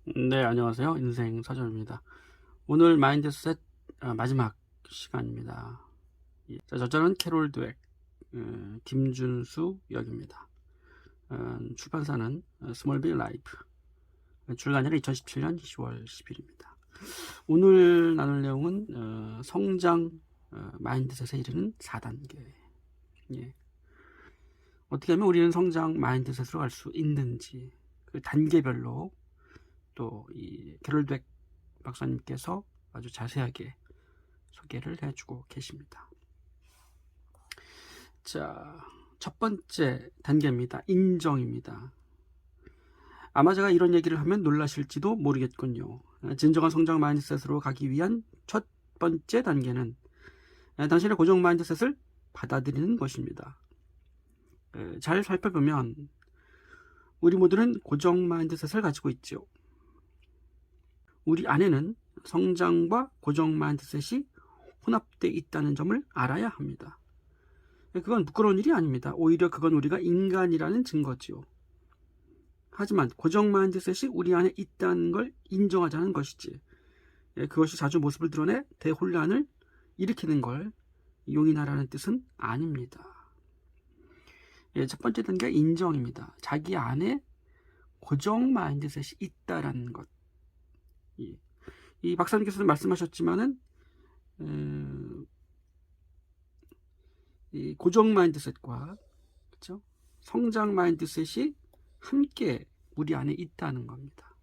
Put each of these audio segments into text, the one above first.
네, 안녕하세요. 인생 서점입니다. 오늘 마인드셋 마지막 시간입니다. 자, 저자는 캐롤 드웩, 김준수 역입니다. 출판사는 스몰빌 라이프, 출간일은 2017년 10월 10일입니다. 오늘 나눌 내용은 성장 마인드셋에 이르는 4단계. 예. 어떻게 하면 우리는 성장 마인드셋으로 갈 수 있는지, 그 단계별로 또 이 캐롤 드웩 박사님께서 아주 자세하게 소개를 해주고 계십니다. 자, 첫 번째 단계입니다. 인정입니다. 아마 제가 이런 얘기를 하면 놀라실지도 모르겠군요. 진정한 성장 마인드셋으로 가기 위한 첫 번째 단계는 당신의 고정 마인드셋을 받아들이는 것입니다. 잘 살펴보면 우리 모두는 고정 마인드셋을 가지고 있죠. 우리 안에는 성장과 고정 마인드셋이 혼합되어 있다는 점을 알아야 합니다. 그건 부끄러운 일이 아닙니다. 오히려 그건 우리가 인간이라는 증거지요. 하지만 고정 마인드셋이 우리 안에 있다는 걸 인정하자는 것이지, 그것이 자주 모습을 드러내 대혼란을 일으키는 걸 용인하라는 뜻은 아닙니다. 첫 번째 단계가 인정입니다. 자기 안에 고정 마인드셋이 있다라는 것. 이 박사님께서도 말씀하셨지만은 이 고정 마인드셋과 그렇죠? 성장 마인드셋이 함께 우리 안에 있다는 겁니다.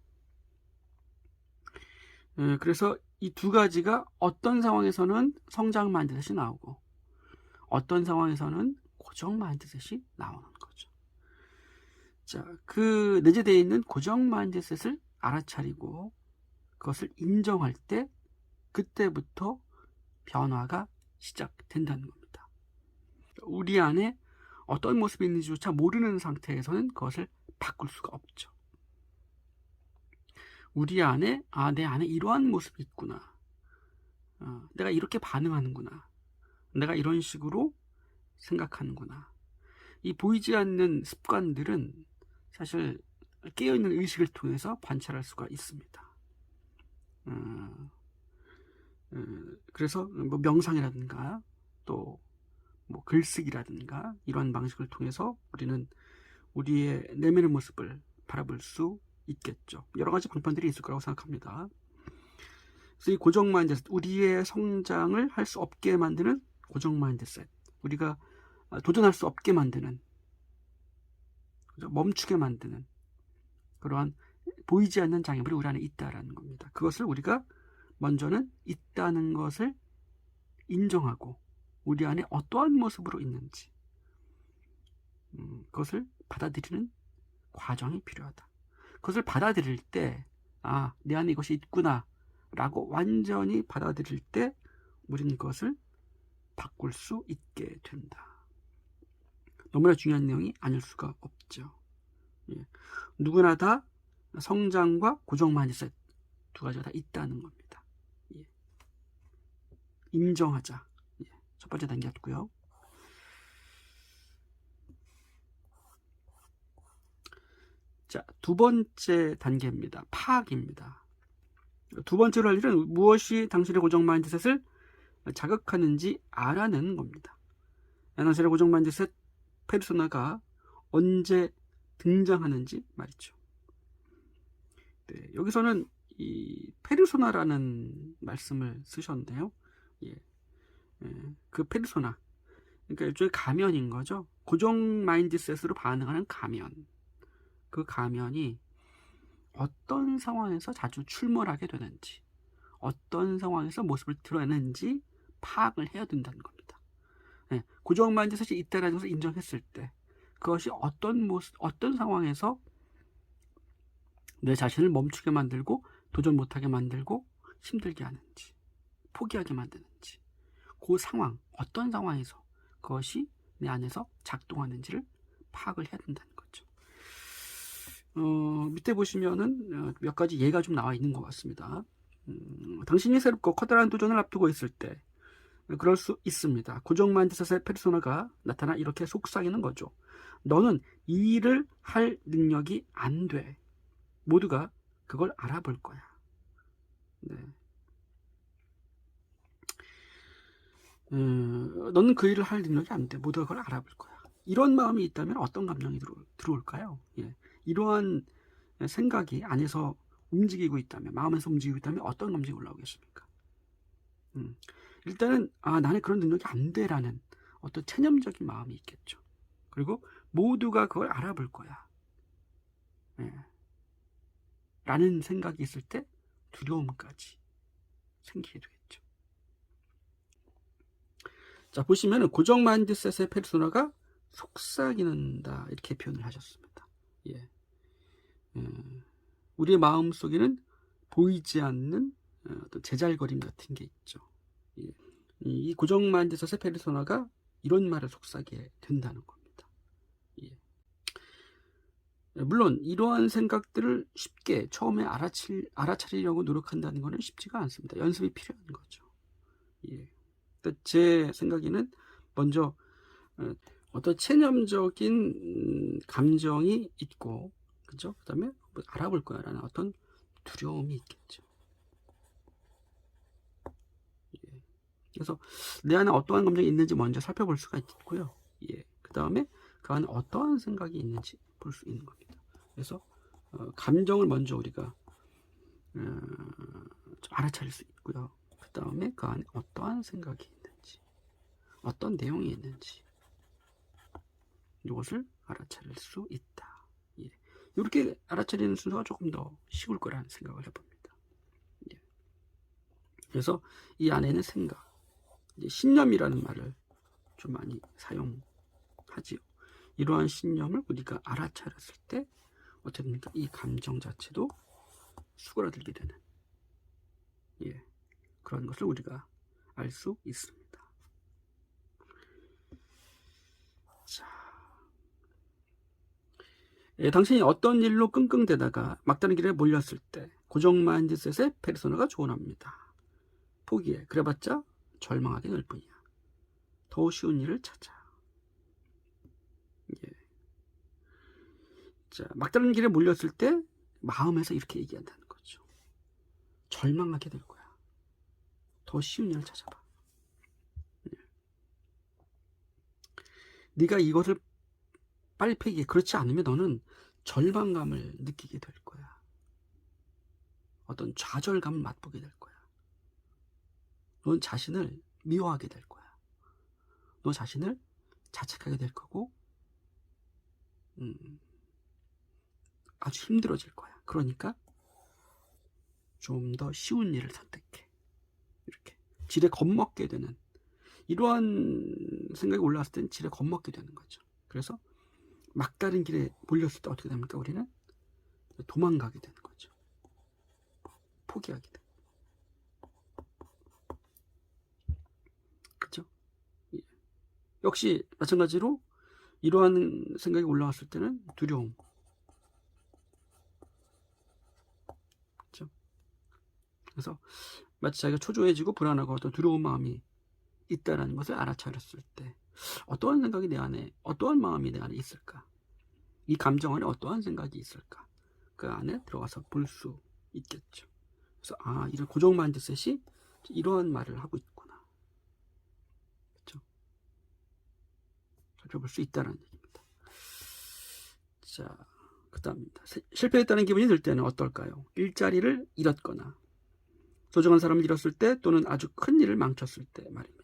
그래서 이 두 가지가 어떤 상황에서는 성장 마인드셋이 나오고 어떤 상황에서는 고정 마인드셋이 나오는 거죠. 자, 그 내재되어 있는 고정 마인드셋을 알아차리고 그것을 인정할 때 그때부터 변화가 시작된다는 겁니다. 우리 안에 어떤 모습이 있는지조차 모르는 상태에서는 그것을 바꿀 수가 없죠. 우리 안에 내 안에 이러한 모습이 있구나. 내가 이렇게 반응하는구나. 내가 이런 식으로 생각하는구나. 이 보이지 않는 습관들은 사실 깨어있는 의식을 통해서 관찰할 수가 있습니다. 그래서 뭐 명상이라든가 또 뭐 글쓰기라든가 이런 방식을 통해서 우리는 우리의 내면의 모습을 바라볼 수 있겠죠. 여러 가지 방법들이 있을 거라고 생각합니다. 그래서 이 고정 마인드셋, 우리의 성장을 할 수 없게 만드는 고정 마인드셋, 우리가 도전할 수 없게 만드는, 멈추게 만드는 그러한 보이지 않는 장애물이 우리 안에 있다라는 겁니다. 그것을 우리가 먼저는 있다는 것을 인정하고 우리 안에 어떠한 모습으로 있는지 그것을 받아들이는 과정이 필요하다. 그것을 받아들일 때 내 안에 이것이 있구나 라고 완전히 받아들일 때 우리는 그것을 바꿀 수 있게 된다. 너무나 중요한 내용이 아닐 수가 없죠. 누구나 다 성장과 고정 마인드셋 두 가지가 다 있다는 겁니다. 인정하자. 첫 번째 단계였고요. 자, 두 번째 단계입니다. 파악입니다. 두 번째로 할 일은 무엇이 당신의 고정 마인드셋을 자극하는지 알아내는 겁니다. 당신의 고정 마인드셋 페르소나가 언제 등장하는지 말이죠. 여기서는 이 페르소나라는 말씀을 쓰셨는데요. 그 페르소나, 그러니까 일종의 가면인 거죠. 고정 마인드셋으로 반응하는 가면. 그 가면이 어떤 상황에서 자주 출몰하게 되는지, 어떤 상황에서 모습을 드러내는지 파악을 해야 된다는 겁니다. 고정 마인드셋이 있다는 것을 인정했을 때 그것이 어떤 모습, 어떤 상황에서 내 자신을 멈추게 만들고 도전 못하게 만들고 힘들게 하는지, 포기하게 만드는지, 그 상황, 어떤 상황에서 그것이 내 안에서 작동하는지를 파악을 해야 된다는 거죠. 밑에 보시면은 몇 가지 예가 좀 나와 있는 것 같습니다. 당신이 새롭고 커다란 도전을 앞두고 있을 때 그럴 수 있습니다. 고정 마인드셋의 페르소나가 나타나 이렇게 속삭이는 거죠. 너는 이 일을 할 능력이 안 돼. 모두가 그걸 알아볼 거야. 네. 너는 그 일을 할 능력이 안 돼. 모두가 그걸 알아볼 거야. 이런 마음이 있다면 어떤 감정이 들어올까요? 예. 이러한 생각이 안에서 움직이고 있다면, 마음에서 움직이고 있다면 어떤 감정이 올라오겠습니까? 일단은 나는 그런 능력이 안 돼라는 어떤 체념적인 마음이 있겠죠. 그리고 모두가 그걸 알아볼 거야. 예. 라는 생각이 있을 때 두려움까지 생기게 되겠죠. 자, 보시면은 고정 마인드셋의 페르소나가 속삭이는다 이렇게 표현을 하셨습니다. 예. 우리의 마음 속에는 보이지 않는 어떤 제잘거림 같은 게 있죠. 예. 이 고정 마인드셋의 페르소나가 이런 말을 속삭이게 된다는 겁니다. 예. 물론 이러한 생각들을 쉽게 처음에 알아차리려고 노력한다는 것은 쉽지가 않습니다. 연습이 필요한 거죠. 예. 제 생각에는 먼저 어떤 체념적인 감정이 있고, 그죠? 그 다음에 알아볼 거야 라는 어떤 두려움이 있겠죠. 예. 그래서 내 안에 어떠한 감정이 있는지 먼저 살펴볼 수가 있고요. 예. 그 다음에 그 안에 어떠한 생각이 있는지 볼 수 있는 겁니다. 그래서 감정을 먼저 우리가 좀 알아차릴 수 있고요. 그 다음에 그 안에 어떠한 생각이 있는지, 어떤 내용이 있는지 이것을 알아차릴 수 있다. 예. 이렇게 알아차리는 순서가 조금 더 쉬울 거라는 생각을 해봅니다. 예. 그래서 이 안에는 생각, 신념이라는 말을 좀 많이 사용하지요. 이러한 신념을 우리가 알아차렸을 때 어떻게 됩니까? 이 감정 자체도 수그러들게 되는 그런 것을 우리가 알 수 있습니다. 자, 당신이 어떤 일로 끙끙대다가 막다른 길에 몰렸을 때 고정 마인드셋의 페르소나가 조언합니다. 포기해. 그래봤자 절망하게 될 뿐이야. 더 쉬운 일을 찾아. 예. 자, 막다른 길에 몰렸을 때 마음에서 이렇게 얘기한다는 거죠. 절망하게 될 거야. 더 쉬운 일을 찾아봐. 예. 네가 이것을 빨리 폐기해. 그렇지 않으면 너는 절망감을 느끼게 될 거야. 어떤 좌절감을 맛보게 될 거야. 넌 자신을 미워하게 될 거야. 너 자신을 자책하게 될 거고 아주 힘들어질 거야. 그러니까 좀 더 쉬운 일을 선택해. 이렇게 지레 겁먹게 되는, 이러한 생각이 올라왔을 땐 지레 겁먹게 되는 거죠. 그래서 막다른 길에 몰렸을 때 어떻게 됩니까? 우리는 도망가게 되는 거죠. 포기하게 되는. 그렇죠? 예. 역시 마찬가지로 이러한 생각이 올라왔을 때는 두려움. 그렇죠? 그래서 마치 자기가 초조해지고 불안하고 어떤 두려운 마음이 있다라는 것을 알아차렸을 때 어떠한 생각이 내 안에, 어떠한 마음이 내 안에 있을까? 이 감정 안에 어떠한 생각이 있을까? 그 안에 들어가서 볼 수 있겠죠. 그래서 이런 고정 마인드셋이 이러한 말을 하고 있구나. 그렇죠? 살펴볼 수 있다는 얘기입니다. 자, 그 다음입니다. 실패했다는 기분이 들 때는 어떨까요? 일자리를 잃었거나 소중한 사람을 잃었을 때, 또는 아주 큰 일을 망쳤을 때 말입니다.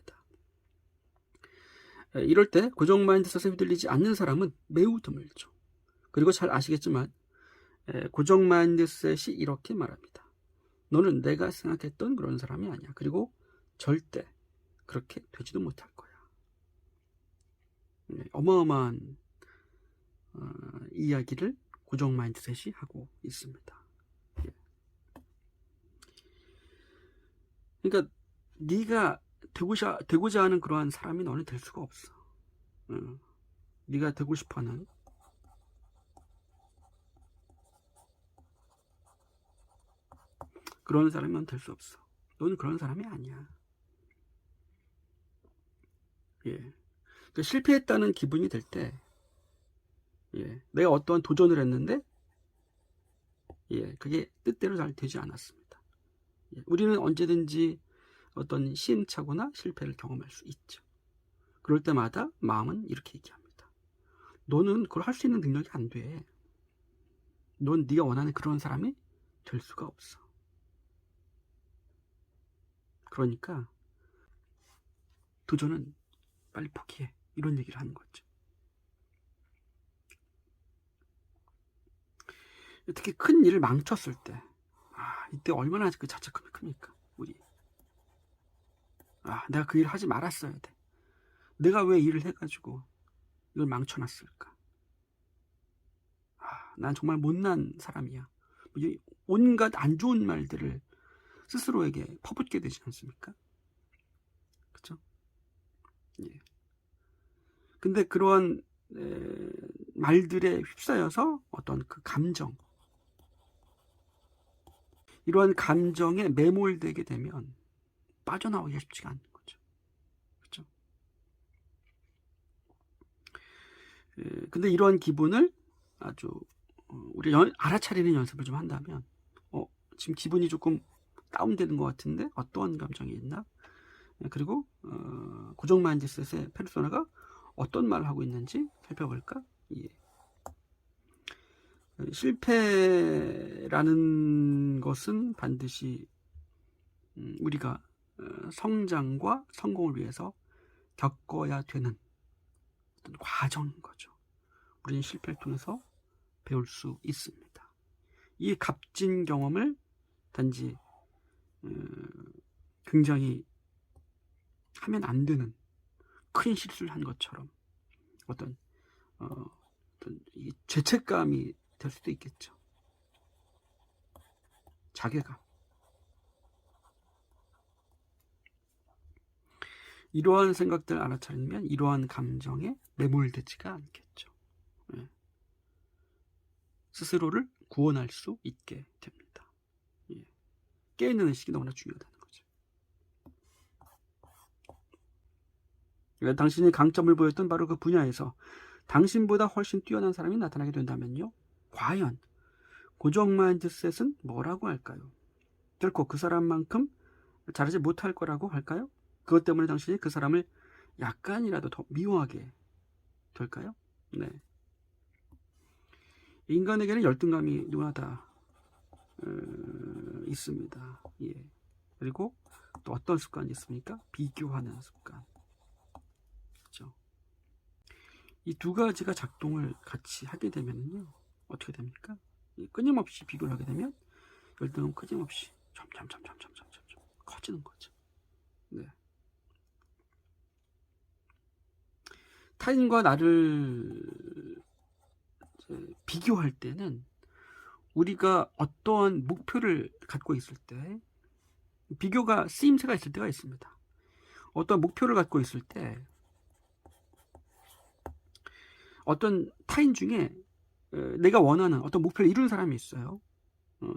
이럴 때 고정 마인드셋에 휘둘리지 않는 사람은 매우 드물죠. 그리고 잘 아시겠지만 고정 마인드셋이 이렇게 말합니다. 너는 내가 생각했던 그런 사람이 아니야. 그리고 절대 그렇게 되지도 못할 거야. 어마어마한 이야기를 고정 마인드셋이 하고 있습니다. 그러니까 네가 되고자 하는 그러한 사람이 너는 될 수가 없어. 네가 되고 싶어하는 그런 사람은 될 수 없어. 너는 그런 사람이 아니야. 예. 그러니까 실패했다는 기분이 들 때, 내가 어떠한 도전을 했는데 예, 그게 뜻대로 잘 되지 않았습니다. 예, 우리는 언제든지 어떤 시행착오나 실패를 경험할 수 있죠. 그럴 때마다 마음은 이렇게 얘기합니다. 너는 그걸 할 수 있는 능력이 안 돼. 넌 네가 원하는 그런 사람이 될 수가 없어. 그러니까 도전은 빨리 포기해. 이런 얘기를 하는 거죠. 특히 큰 일을 망쳤을 때, 이때 얼마나 그 자책감이 큽니까? 우리. 내가 그 일을 하지 말았어야 돼. 내가 왜 일을 해가지고 이걸 망쳐놨을까? 난 정말 못난 사람이야. 온갖 안 좋은 말들을 스스로에게 퍼붓게 되지 않습니까? 그렇죠? 예. 근데 그러한 말들에 휩싸여서 어떤 그 감정, 이러한 감정에 매몰되게 되면 빠져나오기가 쉽지가 않는 거죠. 그렇죠? 근데 이러한 기분을 아주 우리 알아차리는 연습을 좀 한다면, 지금 기분이 조금 다운되는 것 같은데 어떠한 감정이 있나? 그리고 고정 마인드셋의 페르소나가 어떤 말을 하고 있는지 살펴볼까? 예. 실패라는 것은 반드시 우리가 성장과 성공을 위해서 겪어야 되는 어떤 과정인 거죠. 우리는 실패를 통해서 배울 수 있습니다. 이 값진 경험을 단지 굉장히 하면 안 되는 큰 실수를 한 것처럼 어떤 이 죄책감이 될 수도 있겠죠. 자괴감. 이러한 생각들 알아차리면 이러한 감정에 매몰되지가 않겠죠. 예. 스스로를 구원할 수 있게 됩니다. 예. 깨어있는 의식이 너무나 중요하다는 거죠. 당신이 강점을 보였던 바로 그 분야에서 당신보다 훨씬 뛰어난 사람이 나타나게 된다면요, 과연 고정 마인드셋은 뭐라고 할까요? 결코 그 사람만큼 잘하지 못할 거라고 할까요? 그것 때문에 당신이 그 사람을 약간이라도 더 미워하게 될까요? 네. 인간에게는 열등감이 누구나 다 있습니다. 예. 그리고 또 어떤 습관이 있습니까? 비교하는 습관. 그렇죠? 이 두 가지가 작동을 같이 하게 되면요, 어떻게 됩니까? 끊임없이 비교를 하게 되면 열등은 끊임없이 점점 커지는 거죠. 네. 타인과 나를 비교할 때는 우리가 어떠한 목표를 갖고 있을 때 비교가 쓰임새가 있을 때가 있습니다. 어떤 목표를 갖고 있을 때 어떤 타인 중에 내가 원하는 어떤 목표를 이룬 사람이 있어요.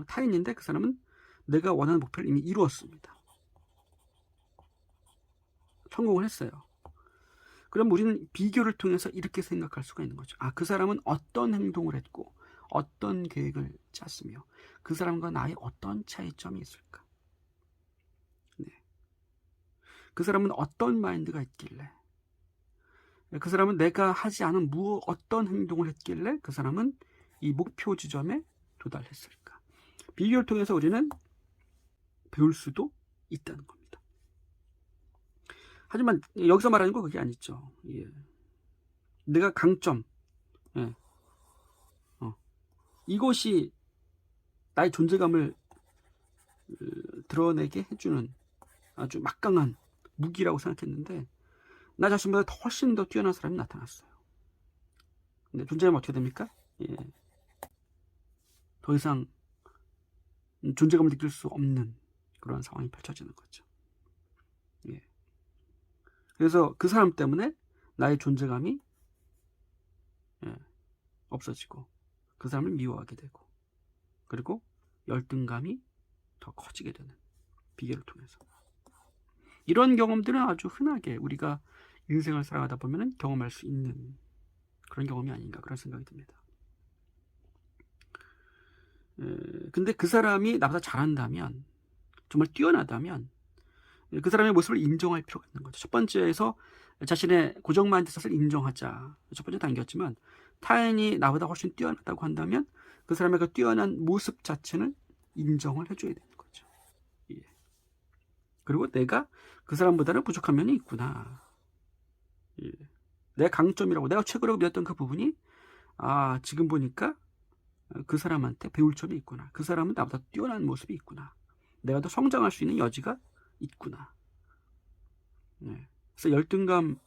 타인인데 그 사람은 내가 원하는 목표를 이미 이루었습니다. 성공을 했어요. 그럼 우리는 비교를 통해서 이렇게 생각할 수가 있는 거죠. 그 사람은 어떤 행동을 했고 어떤 계획을 짰으며 그 사람과 나의 어떤 차이점이 있을까? 네. 그 사람은 어떤 마인드가 있길래, 그 사람은 내가 하지 않은 어떤 행동을 했길래 그 사람은 이 목표 지점에 도달했을까? 비교를 통해서 우리는 배울 수도 있다는 겁니다. 하지만 여기서 말하는 거 그게 아니죠. 예. 내가 강점, 예. 이것이 나의 존재감을 드러내게 해주는 아주 막강한 무기라고 생각했는데 나 자신보다 훨씬 더 뛰어난 사람이 나타났어요. 근데 존재감은 어떻게 됩니까? 예. 더 이상 존재감을 느낄 수 없는 그런 상황이 펼쳐지는 거죠. 예. 그래서 그 사람 때문에 나의 존재감이 없어지고 그 사람을 미워하게 되고 그리고 열등감이 더 커지게 되는, 비교를 통해서. 이런 경험들은 아주 흔하게 우리가 인생을 살아가다 보면 경험할 수 있는 그런 경험이 아닌가, 그런 생각이 듭니다. 근데 그 사람이 나보다 잘한다면, 정말 뛰어나다면 그 사람의 모습을 인정할 필요가 있는 거죠. 첫 번째에서 자신의 고정 마인드셋을 인정하자, 첫 번째 단계였지만, 타인이 나보다 훨씬 뛰어나다고 한다면 그 사람의 그 뛰어난 모습 자체는 인정을 해줘야 되는 거죠. 예. 그리고 내가 그 사람보다는 부족한 면이 있구나. 예. 내 강점이라고, 내가 최고라고 믿었던 그 부분이, 지금 보니까 그 사람한테 배울 점이 있구나. 그 사람은 나보다 뛰어난 모습이 있구나. 내가 더 성장할 수 있는 여지가 있구나. 네. 그래서 열등감을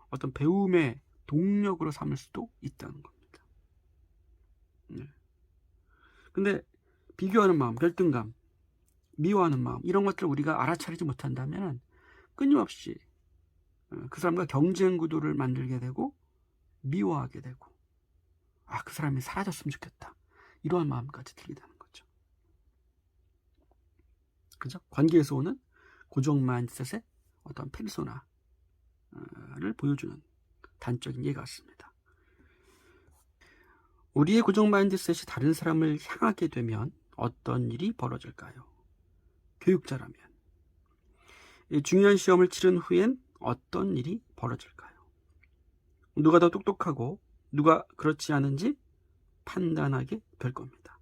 어떤 배움의 동력으로 삼을 수도 있다는 겁니다. 네. 근데 비교하는 마음, 열등감, 미워하는 마음, 이런 것들을 우리가 알아차리지 못한다면 끊임없이 그 사람과 경쟁 구도를 만들게 되고, 미워하게 되고, 그 사람이 사라졌으면 좋겠다, 이러한 마음까지 들게 되는 거죠. 그죠? 관계에서 오는 고정 마인드셋의 어떤 페르소나를 보여주는 단적인 예 같습니다. 우리의 고정 마인드셋이 다른 사람을 향하게 되면 어떤 일이 벌어질까요? 교육자라면 중요한 시험을 치른 후엔 어떤 일이 벌어질까요? 누가 더 똑똑하고 누가 그렇지 않은지 판단하게 될 겁니다.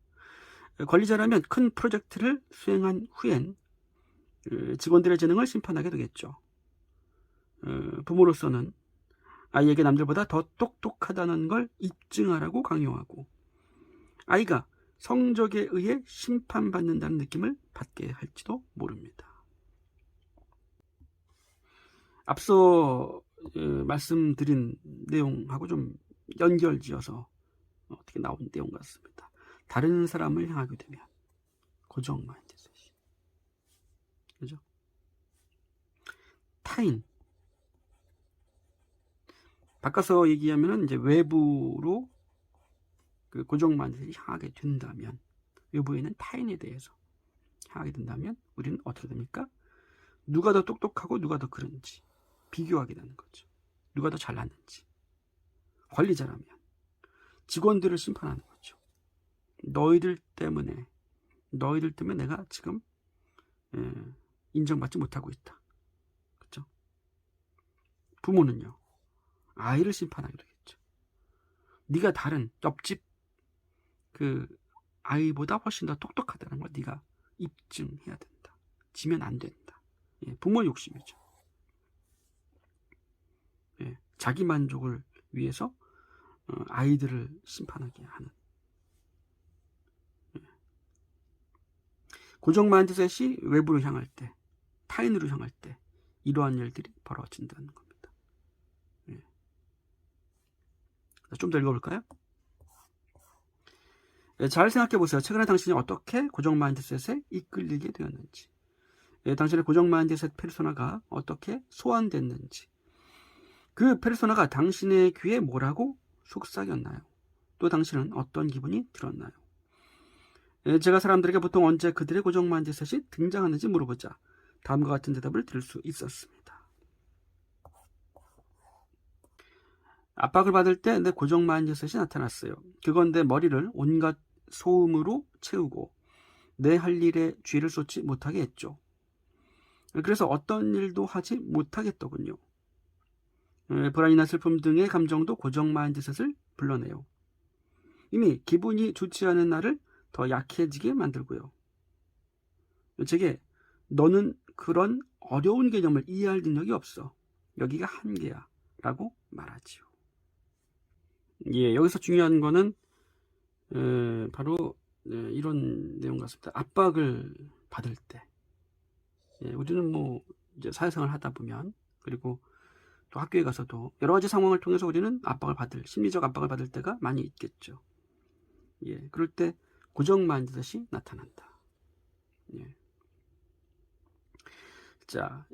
관리자라면 큰 프로젝트를 수행한 후엔 직원들의 재능을 심판하게 되겠죠. 부모로서는 아이에게 남들보다 더 똑똑하다는 걸 입증하라고 강요하고, 아이가 성적에 의해 심판받는다는 느낌을 받게 할지도 모릅니다. 앞서 말씀드린 내용하고 좀 연결지어서 어떻게 나온 내용 같습니다. 다른 사람을 향하게 되면 고정 마인드셋이, 그죠? 타인, 바꿔서 얘기하면 이제 외부로 그 고정 마인드셋이 향하게 된다면, 외부에 있는 타인에 대해서 향하게 된다면 우리는 어떻게 됩니까? 누가 더 똑똑하고 누가 더 그런지 비교하게 되는 거죠. 누가 더 잘났는지. 관리자라면 직원들을 심판하는 거죠. 너희들 때문에 내가 지금 인정받지 못하고 있다. 그렇죠? 부모는요, 아이를 심판하게 되겠죠. 네가 다른 옆집 그 아이보다 훨씬 더 똑똑하다는 걸 네가 입증해야 된다. 지면 안 된다. 부모 욕심이죠. 자기 만족을 위해서 아이들을 심판하게 하는. 고정 마인드셋이 외부로 향할 때, 타인으로 향할 때 이러한 일들이 벌어진다는 겁니다. 좀 더 읽어볼까요? 잘 생각해 보세요. 최근에 당신이 어떻게 고정 마인드셋에 이끌리게 되었는지, 당신의 고정 마인드셋 페르소나가 어떻게 소환됐는지, 그 페르소나가 당신의 귀에 뭐라고 속삭였나요? 또 당신은 어떤 기분이 들었나요? 제가 사람들에게 보통 언제 그들의 고정 마인드셋이 등장하는지 물어보자 다음과 같은 대답을 들을 수 있었습니다. 압박을 받을 때 내 고정 마인드셋이 나타났어요. 그건 내 머리를 온갖 소음으로 채우고 내 할 일에 쥐를 쏟지 못하게 했죠. 그래서 어떤 일도 하지 못하겠더군요. 불안이나 슬픔 등의 감정도 고정 마인드셋을 불러내요. 이미 기분이 좋지 않은 나를 더 약해지게 만들고요. 제게 너는 그런 어려운 개념을 이해할 능력이 없어. 여기가 한계야. 라고 말하지요. 여기서 중요한 거는 바로 이런 내용 같습니다. 압박을 받을 때, 우리는 뭐 이제 사회생활을 하다 보면, 그리고 또 학교에 가서도 여러 가지 상황을 통해서 우리는 심리적 압박을 받을 때가 많이 있겠죠. 그럴 때 고정 마인드셋이 나타난다. 자,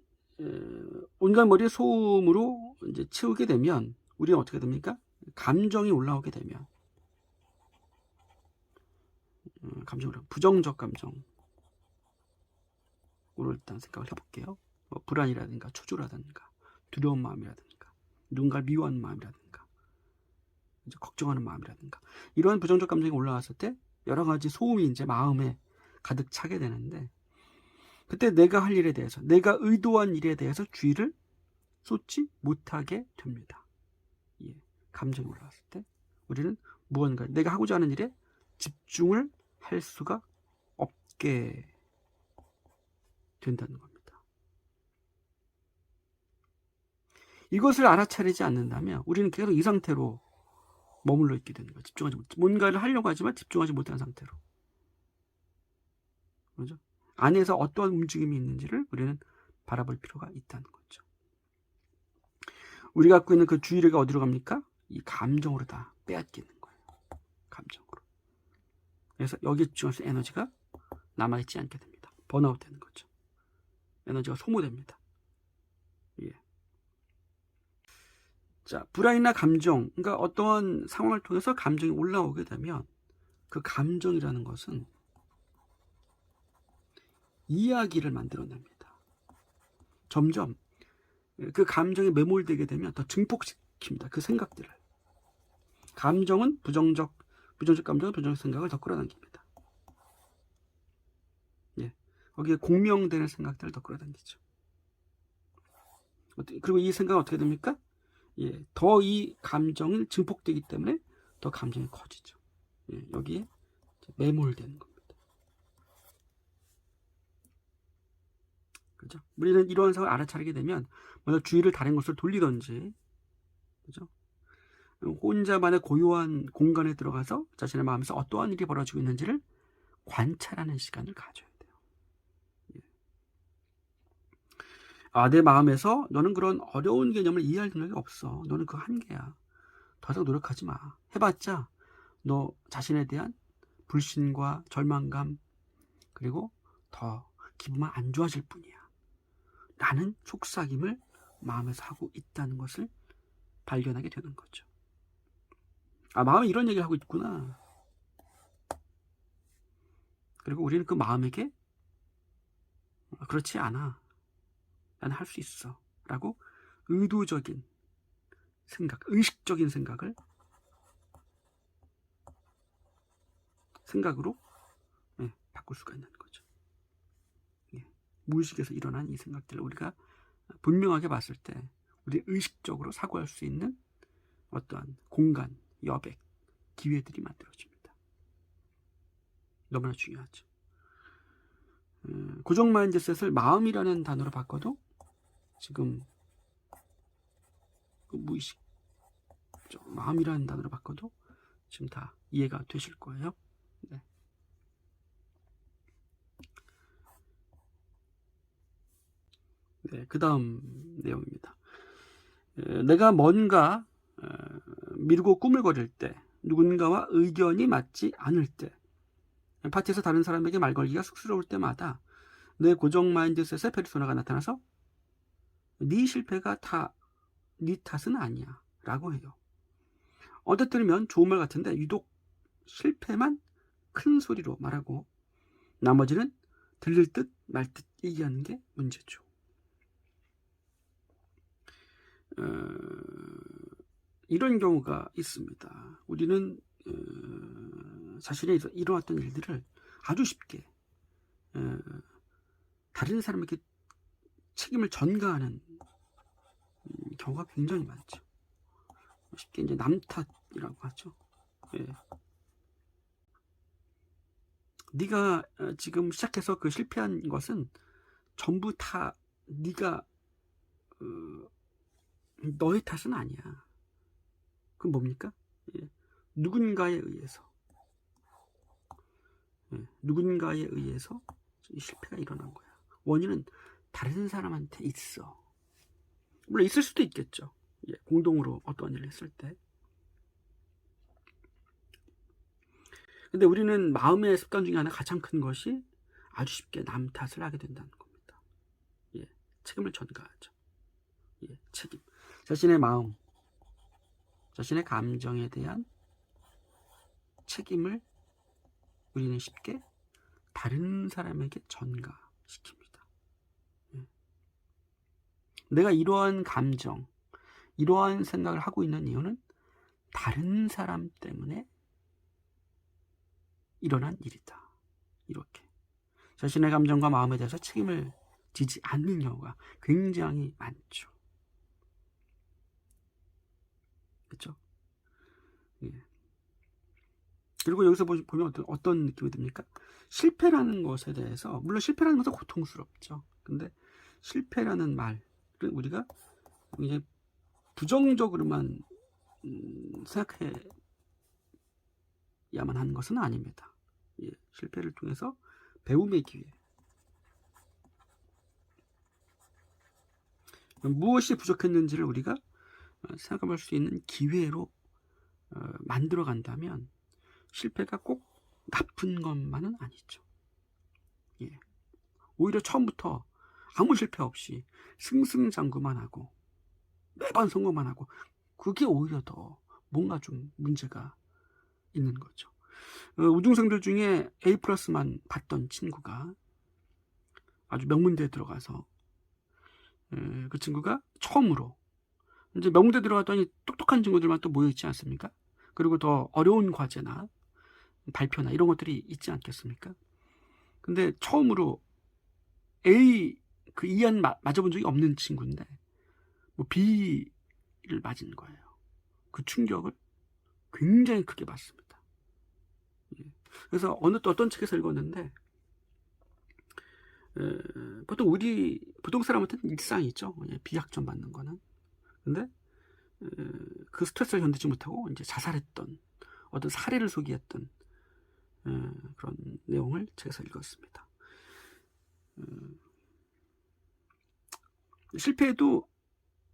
온갖 머리에 소음으로 이제 채우게 되면 우리는 어떻게 됩니까? 감정이 올라오게 되면, 부정적 감정으로 일단 생각을 해볼게요. 뭐 불안이라든가 초조라든가 두려운 마음이라든가 누군가를 미워하는 마음이라든가 이제 걱정하는 마음이라든가 이러한 부정적 감정이 올라왔을 때 여러 가지 소음이 이제 마음에 가득 차게 되는데, 그때 내가 할 일에 대해서, 내가 의도한 일에 대해서 주의를 쏟지 못하게 됩니다. 예, 감정이 올라왔을 때 우리는 무언가 내가 하고자 하는 일에 집중을 할 수가 없게 된다는 겁니다. 이것을 알아차리지 않는다면 우리는 계속 이 상태로 머물러 있게 되는 거예요. 집중하지 못, 뭔가를 하려고 하지만 집중하지 못한 상태로. 그렇죠? 안에서 어떠한 움직임이 있는지를 우리는 바라볼 필요가 있다는 거죠. 우리가 갖고 있는 그 주의력이 어디로 갑니까? 이 감정으로 다 빼앗기는 거예요. 감정으로. 그래서 여기에 집중해서 에너지가 남아있지 않게 됩니다. 번아웃 되는 거죠. 에너지가 소모됩니다. 예. 자, 불안이나 감정, 그러니까 어떠한 상황을 통해서 감정이 올라오게 되면 그 감정이라는 것은 이야기를 만들어냅니다. 점점 그 감정에 매몰되게 되면 더 증폭시킵니다. 그 생각들을. 감정은 부정적 감정은 부정적 생각을 더 끌어당깁니다. 예. 거기에 공명되는 생각들을 더 끌어당기죠. 그리고 이 생각은 어떻게 됩니까? 예, 더 이 감정이 증폭되기 때문에 더 감정이 커지죠. 예, 여기에 매몰되는 겁니다. 그죠? 우리는 이러한 상황을 알아차리게 되면 먼저 주의를 다른 곳으로 돌리든지, 그죠? 혼자만의 고요한 공간에 들어가서 자신의 마음에서 어떠한 일이 벌어지고 있는지를 관찰하는 시간을 가져야 돼요. 예. 아, 내 마음에서 너는 그런 어려운 개념을 이해할 능력이 없어. 너는 그 한계야. 더 이상 노력하지 마. 해봤자 너 자신에 대한 불신과 절망감, 그리고 더 기분만 안 좋아질 뿐이야. 라는 속삭임을 마음에서 하고 있다는 것을 발견하게 되는 거죠. 아, 마음이 이런 얘기를 하고 있구나. 그리고 우리는 그 마음에게 그렇지 않아. 나는 할 수 있어. 라고 의도적인 생각, 의식적인 생각으로 바꿀 수가 있는 거죠. 예. 무의식에서 일어난 이 생각들을 우리가 분명하게 봤을 때 우리 의식적으로 사고할 수 있는 어떠한 공간, 여백, 기회들이 만들어집니다. 너무나 중요하죠. 고정 마인드셋을 마음이라는 단어로 바꿔도 지금 그 무의식, 마음이라는 단어로 바꿔도 지금 다 이해가 되실 거예요. 네. 네, 그 다음 내용입니다. 내가 뭔가 미루고 꾸물거릴 때, 누군가와 의견이 맞지 않을 때, 파티에서 다른 사람에게 말 걸기가 쑥스러울 때마다 내 고정 마인드셋의 페르소나가 나타나서 네 실패가 다 네 탓은 아니야 라고 해요. 언뜻 들으면 좋은 말 같은데 유독 실패만 큰 소리로 말하고 나머지는 들릴 듯 말 듯 얘기하는 게 문제죠. 이런 경우가 있습니다. 우리는 자신의 일어났던 일들을 아주 쉽게 다른 사람에게 책임을 전가하는 경우가 굉장히 많죠. 쉽게 이제 남 탓이라고 하죠. 예. 네가 지금 시작해서 그 실패한 것은 전부 다 네가 너의 탓은 아니야. 그건 뭡니까? 예. 누군가에 의해서 누군가에 의해서 실패가 일어난 거야. 원인은 다른 사람한테 있어. 물론 있을 수도 있겠죠. 예, 공동으로 어떤 일을 했을 때. 근데 우리는 마음의 습관 중에 하나 가장 큰 것이 아주 쉽게 남 탓을 하게 된다는 겁니다. 예, 책임을 전가하죠. 예, 책임. 자신의 마음, 자신의 감정에 대한 책임을 우리는 쉽게 다른 사람에게 전가시킵니다. 예. 내가 이러한 감정, 이러한 생각을 하고 있는 이유는 다른 사람 때문에 일어난 일이다. 이렇게 자신의 감정과 마음에 대해서 책임을 지지 않는 경우가 굉장히 많죠. 그렇죠? 예. 그리고 여기서 보면 어떤 느낌이 듭니까? 실패라는 것에 대해서, 물론 실패라는 것은 고통스럽죠. 근데 실패라는 말을 우리가 이제 부정적으로만 생각해야만 하는 것은 아닙니다. 예, 실패를 통해서 배움의 기회, 무엇이 부족했는지를 우리가 생각할 수 있는 기회로 만들어 간다면 실패가 꼭 나쁜 것만은 아니죠. 예. 오히려 처음부터 아무 실패 없이 승승장구만 하고 매번 성공만 하고, 그게 오히려 더 뭔가 좀 문제가 있는 거죠. 우등생들 중에 A+만 받던 친구가 아주 명문대에 들어가서 그 친구가 처음으로 이제 명문대 들어갔더니 똑똑한 친구들만 또 모여있지 않습니까? 그리고 더 어려운 과제나 발표나 이런 것들이 있지 않겠습니까? 근데 처음으로 A 그 이한 맞아본 적이 없는 친구인데 뭐 B를 맞은 거예요. 그 충격을 굉장히 크게 받습니다. 그래서 어떤 책에서 읽었는데 보통 보통 사람한테는 일상이죠. 비학점 받는 거는. 근데 그 스트레스를 견디지 못하고 이제 자살했던 어떤 사례를 소개했던 그런 내용을 책에서 읽었습니다. 실패도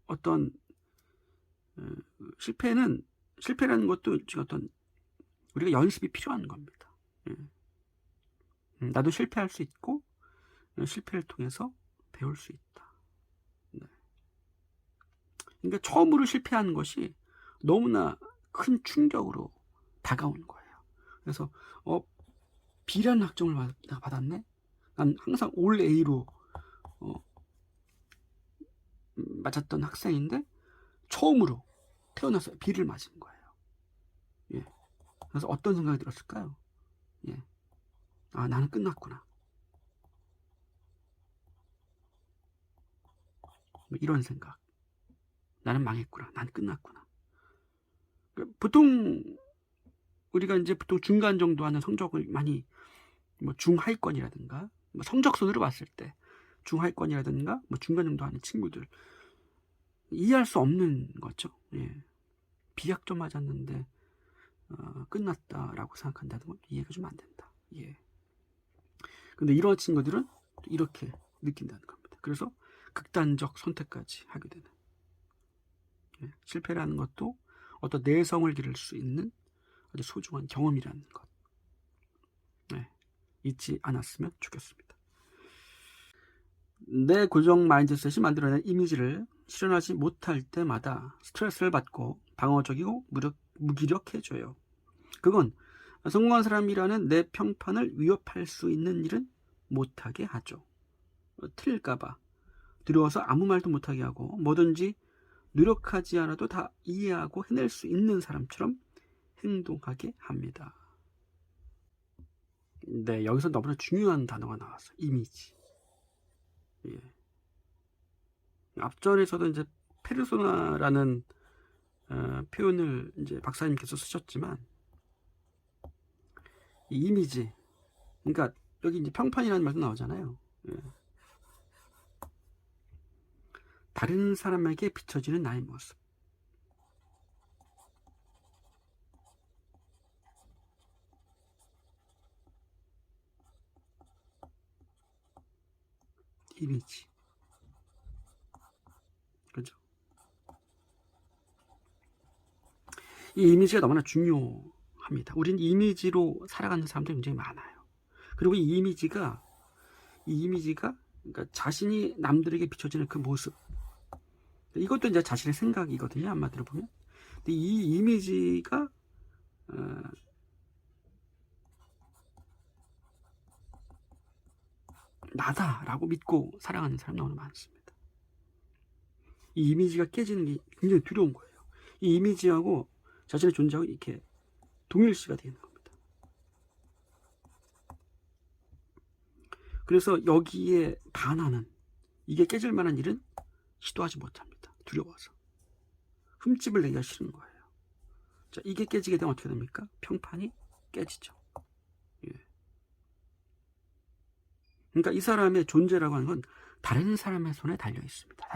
어떤 실패라는 것도 일종의 어떤 우리가 연습이 필요한 겁니다. 나도 실패할 수 있고 실패를 통해서 배울 수 있다. 네. 그러니까 처음으로 실패하는 것이 너무나 큰 충격으로 다가오는 거예요. 그래서 B라는 학점을 받았네. 난 항상 올 A로 맞았던 학생인데 처음으로 태어나서 B를 맞은 거예요. 예. 그래서 어떤 생각이 들었을까요? 예. 아, 나는 끝났구나. 뭐 이런 생각. 나는 망했구나. 난 끝났구나. 보통 우리가 이제 보통 중간 정도 하는 성적을 많이 뭐 중하위권이라든가 뭐 성적순으로 봤을 때 중하위권이라든가 뭐 중간 정도 하는 친구들 이해할 수 없는 거죠. 예. B학점 맞았는데 끝났다라고 생각한다는 건 이해가 좀 안 된다. 예. 근데 이런 친구들은 이렇게 느낀다는 겁니다. 그래서 극단적 선택까지 하게 되는. 예. 실패라는 것도 어떤 내성을 기를 수 있는 아주 소중한 경험이라는 것. 네. 잊지 않았으면 좋겠습니다. 내 고정 마인드셋이 만들어낸 이미지를 실현하지 못할 때마다 스트레스를 받고 방어적이고 무기력해져요. 그건 성공한 사람이라는 내 평판을 위협할 수 있는 일은 못하게 하죠. 틀릴까봐 두려워서 아무 말도 못하게 하고 뭐든지 노력하지 않아도 다 이해하고 해낼 수 있는 사람처럼 행동하게 합니다. 네, 여기서 너무나 중요한 단어가 나왔어요. 이미지. 예. 앞전에서도 이제 페르소나라는 표현을 이제 박사님께서 쓰셨지만 이 이미지, 그러니까 여기 이제 평판이라는 말도 나오잖아요. 예. 다른 사람에게 비춰지는 나의 모습. 이미지. 그렇죠? 이 이미지가 너무나 중요합니다. 우린 이미지로 살아가는 사람들이 굉장히 많아요. 그리고 이 이미지가 그러니까 자신이 남들에게 비춰지는 그 모습, 이것도 이제 자신의 생각이거든요. 한마디로 보면. 근데 이 이미지가 나다라고 믿고 살아가는 사람이 너무 많습니다. 이 이미지가 깨지는 게 굉장히 두려운 거예요. 이 이미지하고 자신의 존재하고 이렇게 동일시가 되는 겁니다. 그래서 여기에 반하는, 이게 깨질 만한 일은 시도하지 못합니다. 두려워서. 흠집을 내기가 싫은 거예요. 자, 이게 깨지게 되면 어떻게 됩니까? 평판이 깨지죠. 예. 그러니까 이 사람의 존재라고 하는 건 다른 사람의 손에 달려 있습니다.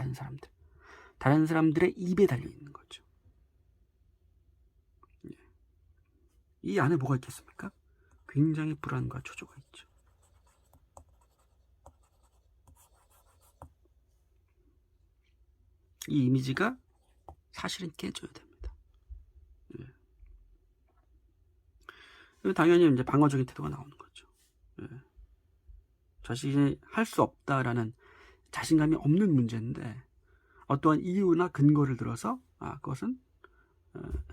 다른 사람들의 입에 달려 있는 거죠. 예. 이 안에 뭐가 있겠습니까? 굉장히 불안과 초조가 있죠. 이 이미지가 사실은 깨져야 됩니다. 예. 당연히 이제 방어적인 태도가 나오는 거죠. 예. 자신이 할 수 없다라는 자신감이 없는 문제인데 어떠한 이유나 근거를 들어서 그것은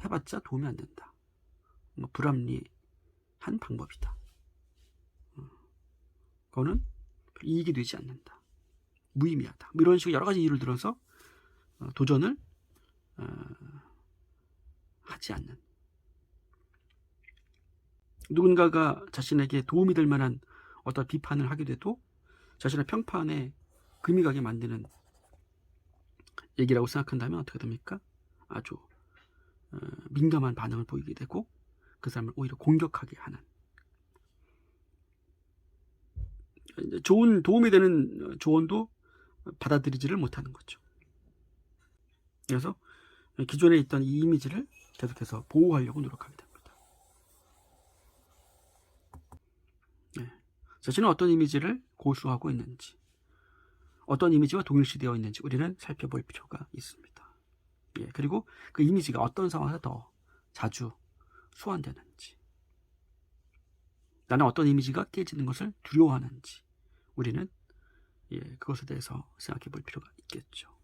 해봤자 도움이 안 된다. 뭐 불합리한 방법이다. 그거는 이익이 되지 않는다. 무의미하다. 뭐 이런 식으로 여러 가지 이유를 들어서 도전을 하지 않는. 누군가가 자신에게 도움이 될 만한 어떤 비판을 하게 돼도 자신의 평판에 금이 가게 만드는 얘기라고 생각한다면 어떻게 됩니까? 아주 민감한 반응을 보이게 되고 그 사람을 오히려 공격하게 하는, 좋은 도움이 되는 조언도 받아들이지를 못하는 거죠. 그래서 기존에 있던 이 이미지를 계속해서 보호하려고 노력하게 됩니다. 네. 자신은 어떤 이미지를 고수하고 있는지, 어떤 이미지와 동일시되어 있는지 우리는 살펴볼 필요가 있습니다. 예, 그리고 그 이미지가 어떤 상황에서 더 자주 소환되는지, 나는 어떤 이미지가 깨지는 것을 두려워하는지 우리는 그것에 대해서 생각해 볼 필요가 있겠죠.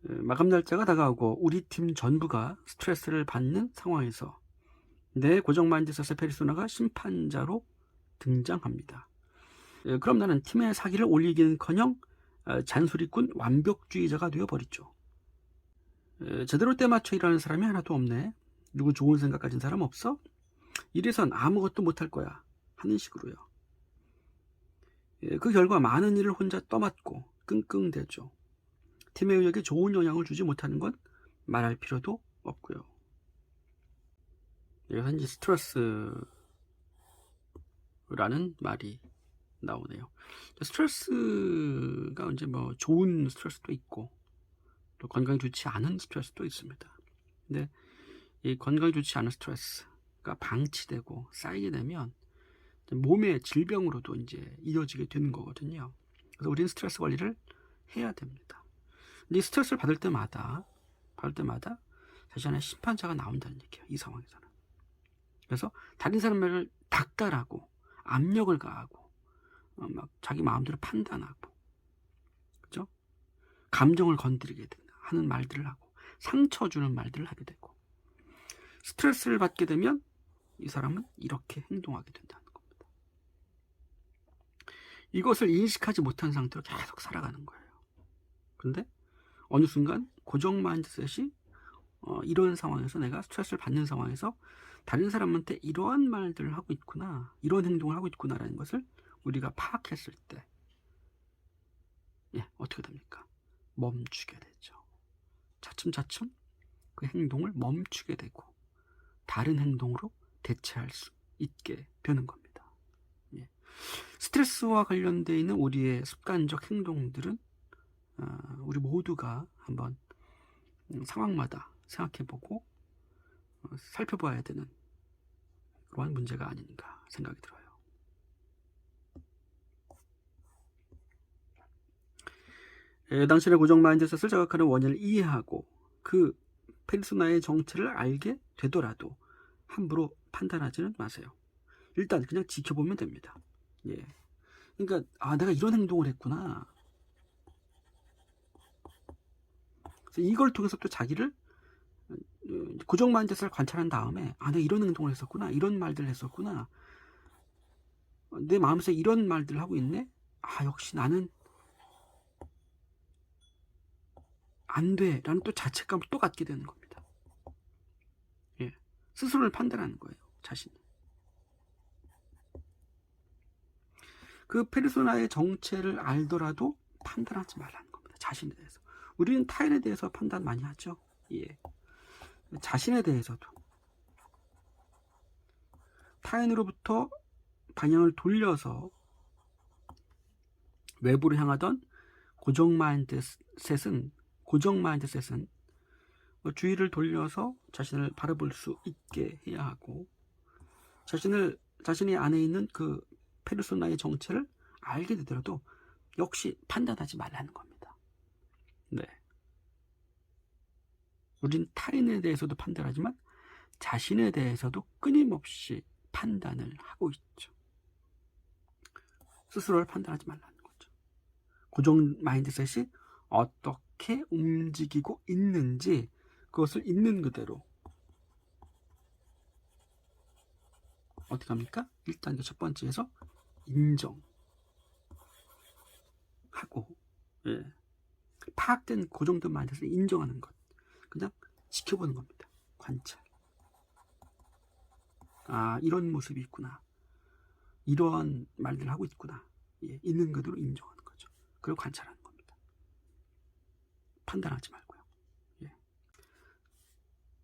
마감 날짜가 다가오고 우리 팀 전부가 스트레스를 받는 상황에서 내 고정 마인드셋의 페르소나가 심판자로 등장합니다. 그럼 나는 팀의 사기를 올리기는커녕 잔소리꾼 완벽주의자가 되어버리죠. 제대로 때 맞춰 일하는 사람이 하나도 없네. 누구 좋은 생각 가진 사람 없어? 이래선 아무것도 못할 거야 하는 식으로요. 그 결과 많은 일을 혼자 떠맡고 끙끙대죠. 팀의 의욕에 좋은 영향을 주지 못하는 건 말할 필요도 없고요. 여기서 이제 스트레스라는 말이 나오네요. 스트레스가 이제 뭐 좋은 스트레스도 있고 또 건강에 좋지 않은 스트레스도 있습니다. 근데 이 건강에 좋지 않은 스트레스가 방치되고 쌓이게 되면 몸의 질병으로도 이제 이어지게 되는 거거든요. 그래서 우리는 스트레스 관리를 해야 됩니다. 근데 이 스트레스를 받을 때마다 자신 안에 심판자가 나온다는 얘기예요. 이 상황에서는. 그래서 다른 사람을 닦아라고 압력을 가하고 막 자기 마음대로 판단하고, 그죠? 감정을 건드리게 하는 말들을 하고 상처 주는 말들을 하게 되고, 스트레스를 받게 되면 이 사람은 이렇게 행동하게 된다는 겁니다. 이것을 인식하지 못한 상태로 계속 살아가는 거예요. 근데 어느 순간 고정 마인드셋이 이런 상황에서, 내가 스트레스를 받는 상황에서 다른 사람한테 이러한 말들을 하고 있구나, 이런 행동을 하고 있구나라는 것을 우리가 파악했을 때 어떻게 됩니까? 멈추게 되죠. 차츰차츰 그 행동을 멈추게 되고 다른 행동으로 대체할 수 있게 되는 겁니다. 스트레스와 관련되어 있는 우리의 습관적 행동들은 우리 모두가 한번 상황마다 생각해보고 살펴봐야 되는 그러한 문제가 아닌가 생각이 들어요. 당신의 고정 마인드셋을 자극하는 원인을 이해하고 그 페르소나의 정체를 알게 되더라도 함부로 판단하지는 마세요. 일단 그냥 지켜보면 됩니다. 그러니까 내가 이런 행동을 했구나. 그래서 이걸 통해서 또 자기를 고정 마인드셋을 관찰한 다음에 내가 이런 행동을 했었구나, 이런 말들을 했었구나, 내 마음속에 이런 말들을 하고 있네. 역시 나는 안 돼 라는 또 자책감을 또 갖게 되는 겁니다. 스스로를 판단하는 거예요, 자신이. 그 페르소나의 정체를 알더라도 판단하지 말라는 겁니다. 자신에 대해서. 우리는 타인에 대해서 판단 많이 하죠. 예. 자신에 대해서도 타인으로부터 방향을 돌려서 외부로 향하던 고정 마인드셋은 주의를 돌려서 자신을 바라볼 수 있게 해야 하고, 자신이 안에 있는 그 페르소나의 정체를 알게 되더라도 역시 판단하지 말라는 겁니다. 네. 우린 타인에 대해서도 판단하지만 자신에 대해서도 끊임없이 판단을 하고 있죠. 스스로를 판단하지 말라는 거죠. 고정 마인드셋이 어떻게 움직이고 있는지 그것을 있는 그대로 어떻게 합니까? 1단계 첫 번째에서 인정하고, 예. 파악된 고정된 마인드셋을 인정하는 것, 그냥 지켜보는 겁니다. 관찰. 아, 이런 모습이 있구나, 이러한 말들을 하고 있구나, 예. 있는 그대로 인정하는 거죠. 그리고 관찰하는 겁니다. 판단하지 말고요. 예.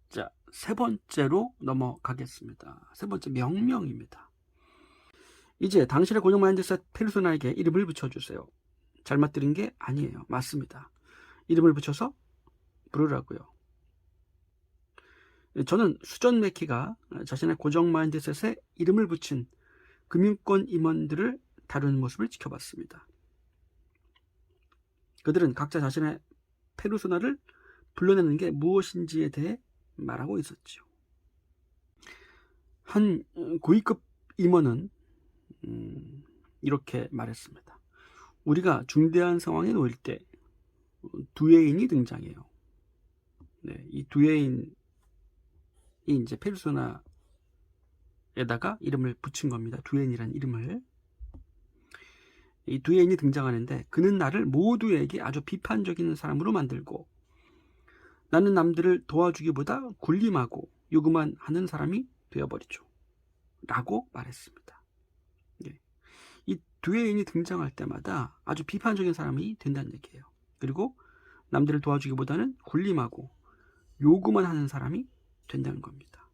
자, 세 번째로 넘어가겠습니다. 세 번째, 명명입니다. 이제 당신의 고정 마인드셋 페르소나에게 이름을 붙여주세요. 잘못 들은 게 아니에요. 맞습니다. 이름을 붙여서 부르라고요. 저는 수전 매키가 자신의 고정 마인드셋에 이름을 붙인 금융권 임원들을 다루는 모습을 지켜봤습니다. 그들은 각자 자신의 페르소나를 불러내는 게 무엇인지에 대해 말하고 있었죠. 한 고위급 임원은 이렇게 말했습니다. 우리가 중대한 상황에 놓일 때 두에인이 등장해요. 네, 이 두에인이 이제 페르소나에다가 이름을 붙인 겁니다. 두에인이라는 이름을. 이 두에인이 등장하는데 그는 나를 모두에게 아주 비판적인 사람으로 만들고, 나는 남들을 도와주기보다 군림하고 요구만 하는 사람이 되어버리죠. 라고 말했습니다. 네. 이 두에인이 등장할 때마다 아주 비판적인 사람이 된다는 얘기예요. 그리고 남들을 도와주기보다는 군림하고 요구만 하는 사람이 된다는 겁니다.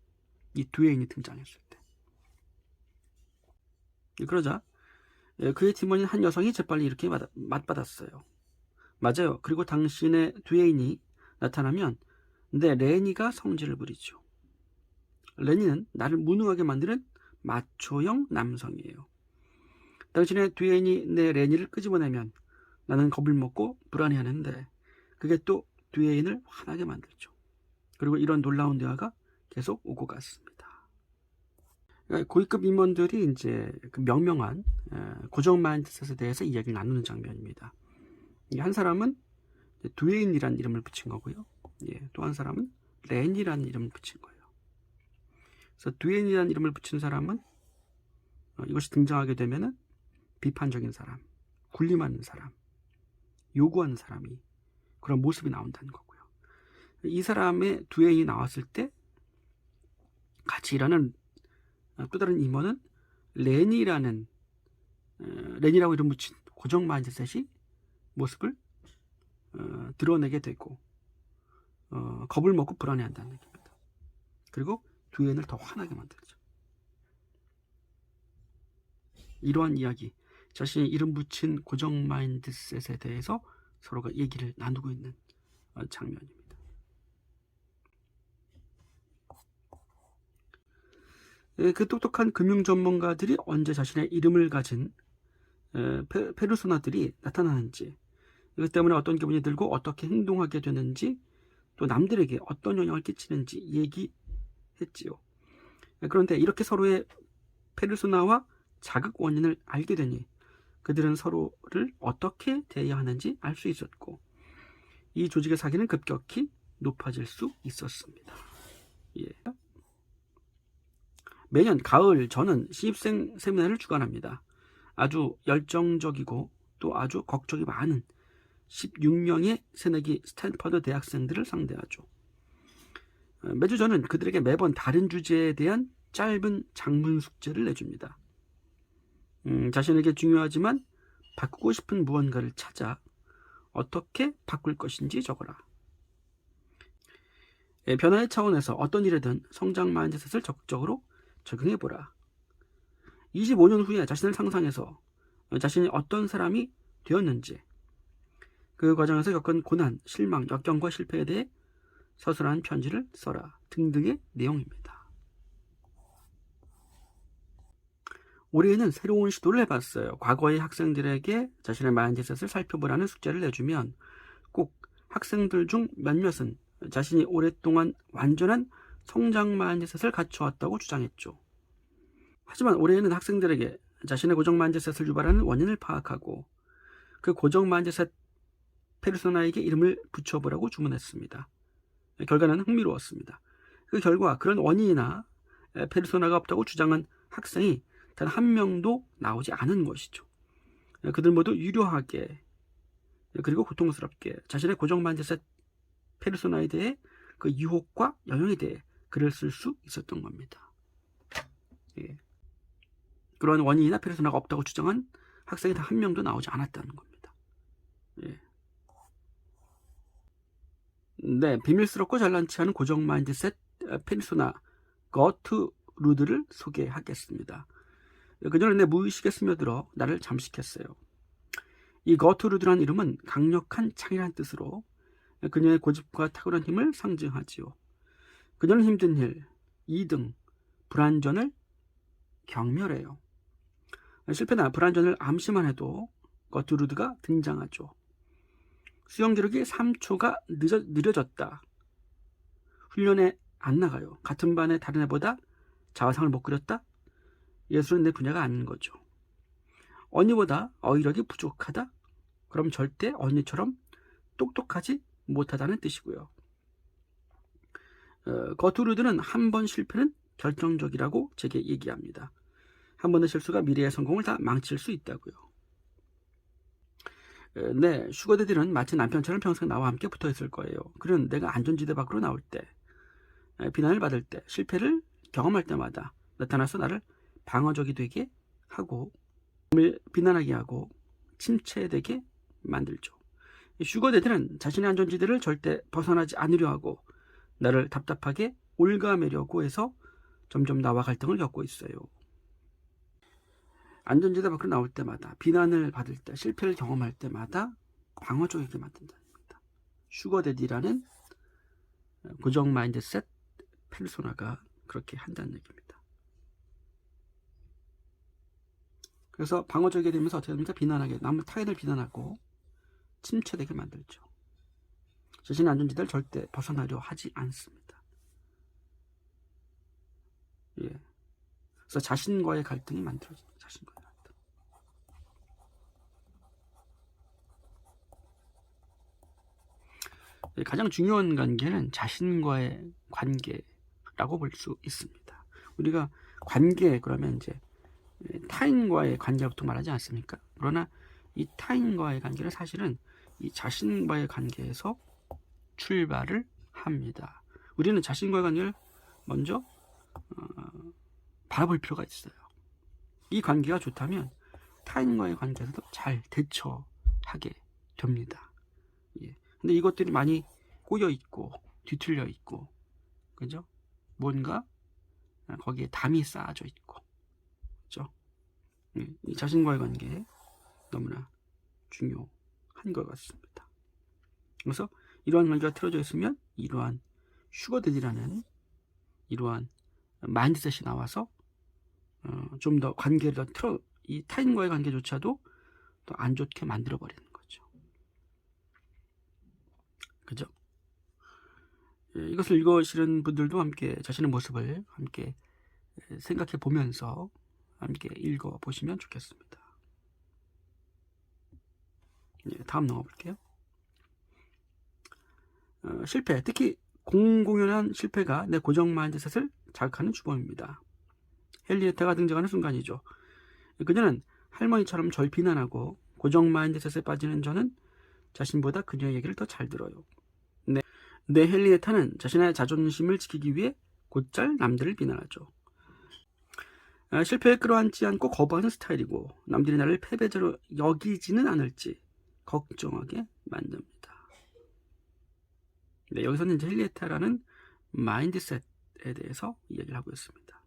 이 두에인이 등장했을 때. 그러자 그의 팀원인 한 여성이 재빨리 이렇게 맞받았어요. 맞아요. 그리고 당신의 두에인이 나타나면 내 레니가 성질을 부리죠. 레니는 나를 무능하게 만드는 마초형 남성이에요. 당신의 두에인이 내 레니를 끄집어내면 나는 겁을 먹고 불안해하는데 그게 또 두에인을 화나게 만들죠. 그리고 이런 놀라운 대화가 계속 오고 갔습니다. 고위급 임원들이 이제 그 명명한 고정 마인드셋에 대해서 이야기를 나누는 장면입니다. 한 사람은 두에인이라는 이름을 붙인 거고요. 예, 또 한 사람은 렌이라는 이름을 붙인 거예요. 그래서 두에인이라는 이름을 붙인 사람은 이것이 등장하게 되면은 비판적인 사람, 군림하는 사람, 요구하는 사람이 그런 모습이 나온다는 거고요. 이 사람의 두에인이 나왔을 때 같이 일하는 또 다른 임원은 렌이라고 이름 붙인 고정 마인드셋이 모습을 드러내게 되고 겁을 먹고 불안해한다는 얘기입니다. 그리고 두에인을 더 화나게 만들죠. 이러한 이야기, 자신이 이름 붙인 고정 마인드셋에 대해서 서로가 얘기를 나누고 있는 장면입니다. 그 똑똑한 금융 전문가들이 언제 자신의 이름을 가진 페르소나들이 나타나는지, 이것 때문에 어떤 기분이 들고 어떻게 행동하게 되는지, 또 남들에게 어떤 영향을 끼치는지 얘기했지요. 그런데 이렇게 서로의 페르소나와 자극 원인을 알게 되니 그들은 서로를 어떻게 대해야 하는지 알 수 있었고, 이 조직의 사기는 급격히 높아질 수 있었습니다. 예. 매년 가을 저는 신입생 세미나를 주관합니다. 아주 열정적이고 또 아주 걱정이 많은 16명의 새내기 스탠퍼드 대학생들을 상대하죠. 매주 저는 그들에게 매번 다른 주제에 대한 짧은 장문 숙제를 내줍니다. 자신에게 중요하지만 바꾸고 싶은 무언가를 찾아 어떻게 바꿀 것인지 적어라. 변화의 차원에서 어떤 일에든 성장 마인드셋을 적극적으로 적용해보라. 25년 후에 자신을 상상해서 자신이 어떤 사람이 되었는지, 그 과정에서 겪은 고난, 실망, 역경과 실패에 대해 서술한 편지를 써라 등등의 내용입니다. 올해에는 새로운 시도를 해봤어요. 과거의 학생들에게 자신의 마인드셋을 살펴보라는 숙제를 내주면 꼭 학생들 중 몇몇은 자신이 오랫동안 완전한 성장 마인드셋을 갖춰왔다고 주장했죠. 하지만 올해에는 학생들에게 자신의 고정 마인드셋을 유발하는 원인을 파악하고 그 고정 마인드셋 페르소나에게 이름을 붙여보라고 주문했습니다. 결과는 흥미로웠습니다. 그 결과 그런 원인이나 페르소나가 없다고 주장한 학생이 단 한 명도 나오지 않은 것이죠. 그들 모두 유려하게 그리고 고통스럽게 자신의 고정 마인드셋 페르소나에 대해 그 유혹과 영향에 대해 글을 쓸 수 있었던 겁니다. 예. 그런 원인이나 페르소나가 없다고 주장한 학생이 단 한 명도 나오지 않았다는 겁니다. 예. 네, 비밀스럽고 잘난 체하는 고정 마인드셋 페르소나 거트루드를 소개하겠습니다. 그녀는 내 무의식에 스며들어 나를 잠식했어요. 이 거트루드라는 이름은 강력한 창이라는 뜻으로 그녀의 고집과 탁월한 힘을 상징하지요. 그녀는 힘든 일, 2등, 불완전을 경멸해요. 실패나 불완전을 암시만 해도 거트루드가 등장하죠. 수영 기록이 3초가 느려졌다. 훈련에 안 나가요. 같은 반의 다른 애보다 자화상을 못 그렸다. 예술은 내 분야가 아닌 거죠. 언니보다 어휘력이 부족하다. 그럼 절대 언니처럼 똑똑하지 못하다는 뜻이고요. 거트루드는 한 번 실패는 결정적이라고 제게 얘기합니다. 한 번의 실수가 미래의 성공을 다 망칠 수 있다고요. 네, 슈거데디는 마치 남편처럼 평생 나와 함께 붙어있을 거예요. 그는 내가 안전지대 밖으로 나올 때, 비난을 받을 때, 실패를 경험할 때마다 나타나서 나를 방어적이 되게 하고 남을 비난하게 하고 침체되게 만들죠. 슈거데디는 자신의 안전지대를 절대 벗어나지 않으려 하고 나를 답답하게 올가매려고 해서 점점 나와 갈등을 겪고 있어요. 안전지대 밖으로 나올 때마다, 비난을 받을 때, 실패를 경험할 때마다 방어적이게 만든다는 겁니다. 슈거데디라는 고정 마인드셋 페르소나가 그렇게 한다는 얘기입니다. 그래서 방어적이게 되면서 어떻게 됩니까? 비난하게, 남을 타인을 비난하고 침체되게 만들죠. 자신의 안전지대를 절대 벗어나려 하지 않습니다. 예. 그래서 자신과의 갈등이 만들어집니다. 자신과의 갈등. 가장 중요한 관계는 자신과의 관계라고 볼 수 있습니다. 우리가 관계 그러면 이제 타인과의 관계를 보통 말하지 않습니까? 그러나 이 타인과의 관계는 사실은 이 자신과의 관계에서 출발을 합니다. 우리는 자신과의 관계를 먼저 바라볼 필요가 있어요. 이 관계가 좋다면 타인과의 관계에서도 잘 대처하게 됩니다. 예. 근데 이것들이 많이 꼬여 있고 뒤틀려 있고, 그죠? 뭔가 거기에 담이 쌓아져 있고, 그죠? 예. 이 자신과의 관계 너무나 중요한 것 같습니다. 그래서 이러한 관계가 틀어져 있으면 이러한 슈거데디라는 이러한 마인드셋이 나와서 좀 더 관계를 더 이 타인과의 관계조차도 더 안 좋게 만들어 버리는 거죠. 그죠? 예, 이것을 읽으시는 분들도 함께 자신의 모습을 함께 생각해 보면서 함께 읽어 보시면 좋겠습니다. 예, 다음 넘어 볼게요. 실패, 특히 공공연한 실패가 내 고정 마인드셋을 자극하는 주범입니다. 헨리에타가 등장하는 순간이죠. 그녀는 할머니처럼 절 비난하고 고정 마인드셋에 빠지는 저는 자신보다 그녀의 얘기를 더 잘 들어요. 네, 헨리에타는 자신의 자존심을 지키기 위해 곧잘 남들을 비난하죠. 실패에 끌어안지 않고 거부하는 스타일이고 남들이 나를 패배자로 여기지는 않을지 걱정하게 만듭니다. 네, 여기서는 이제 헨리에타라는 마인드셋에 대해서 이야기를 하고 있습니다.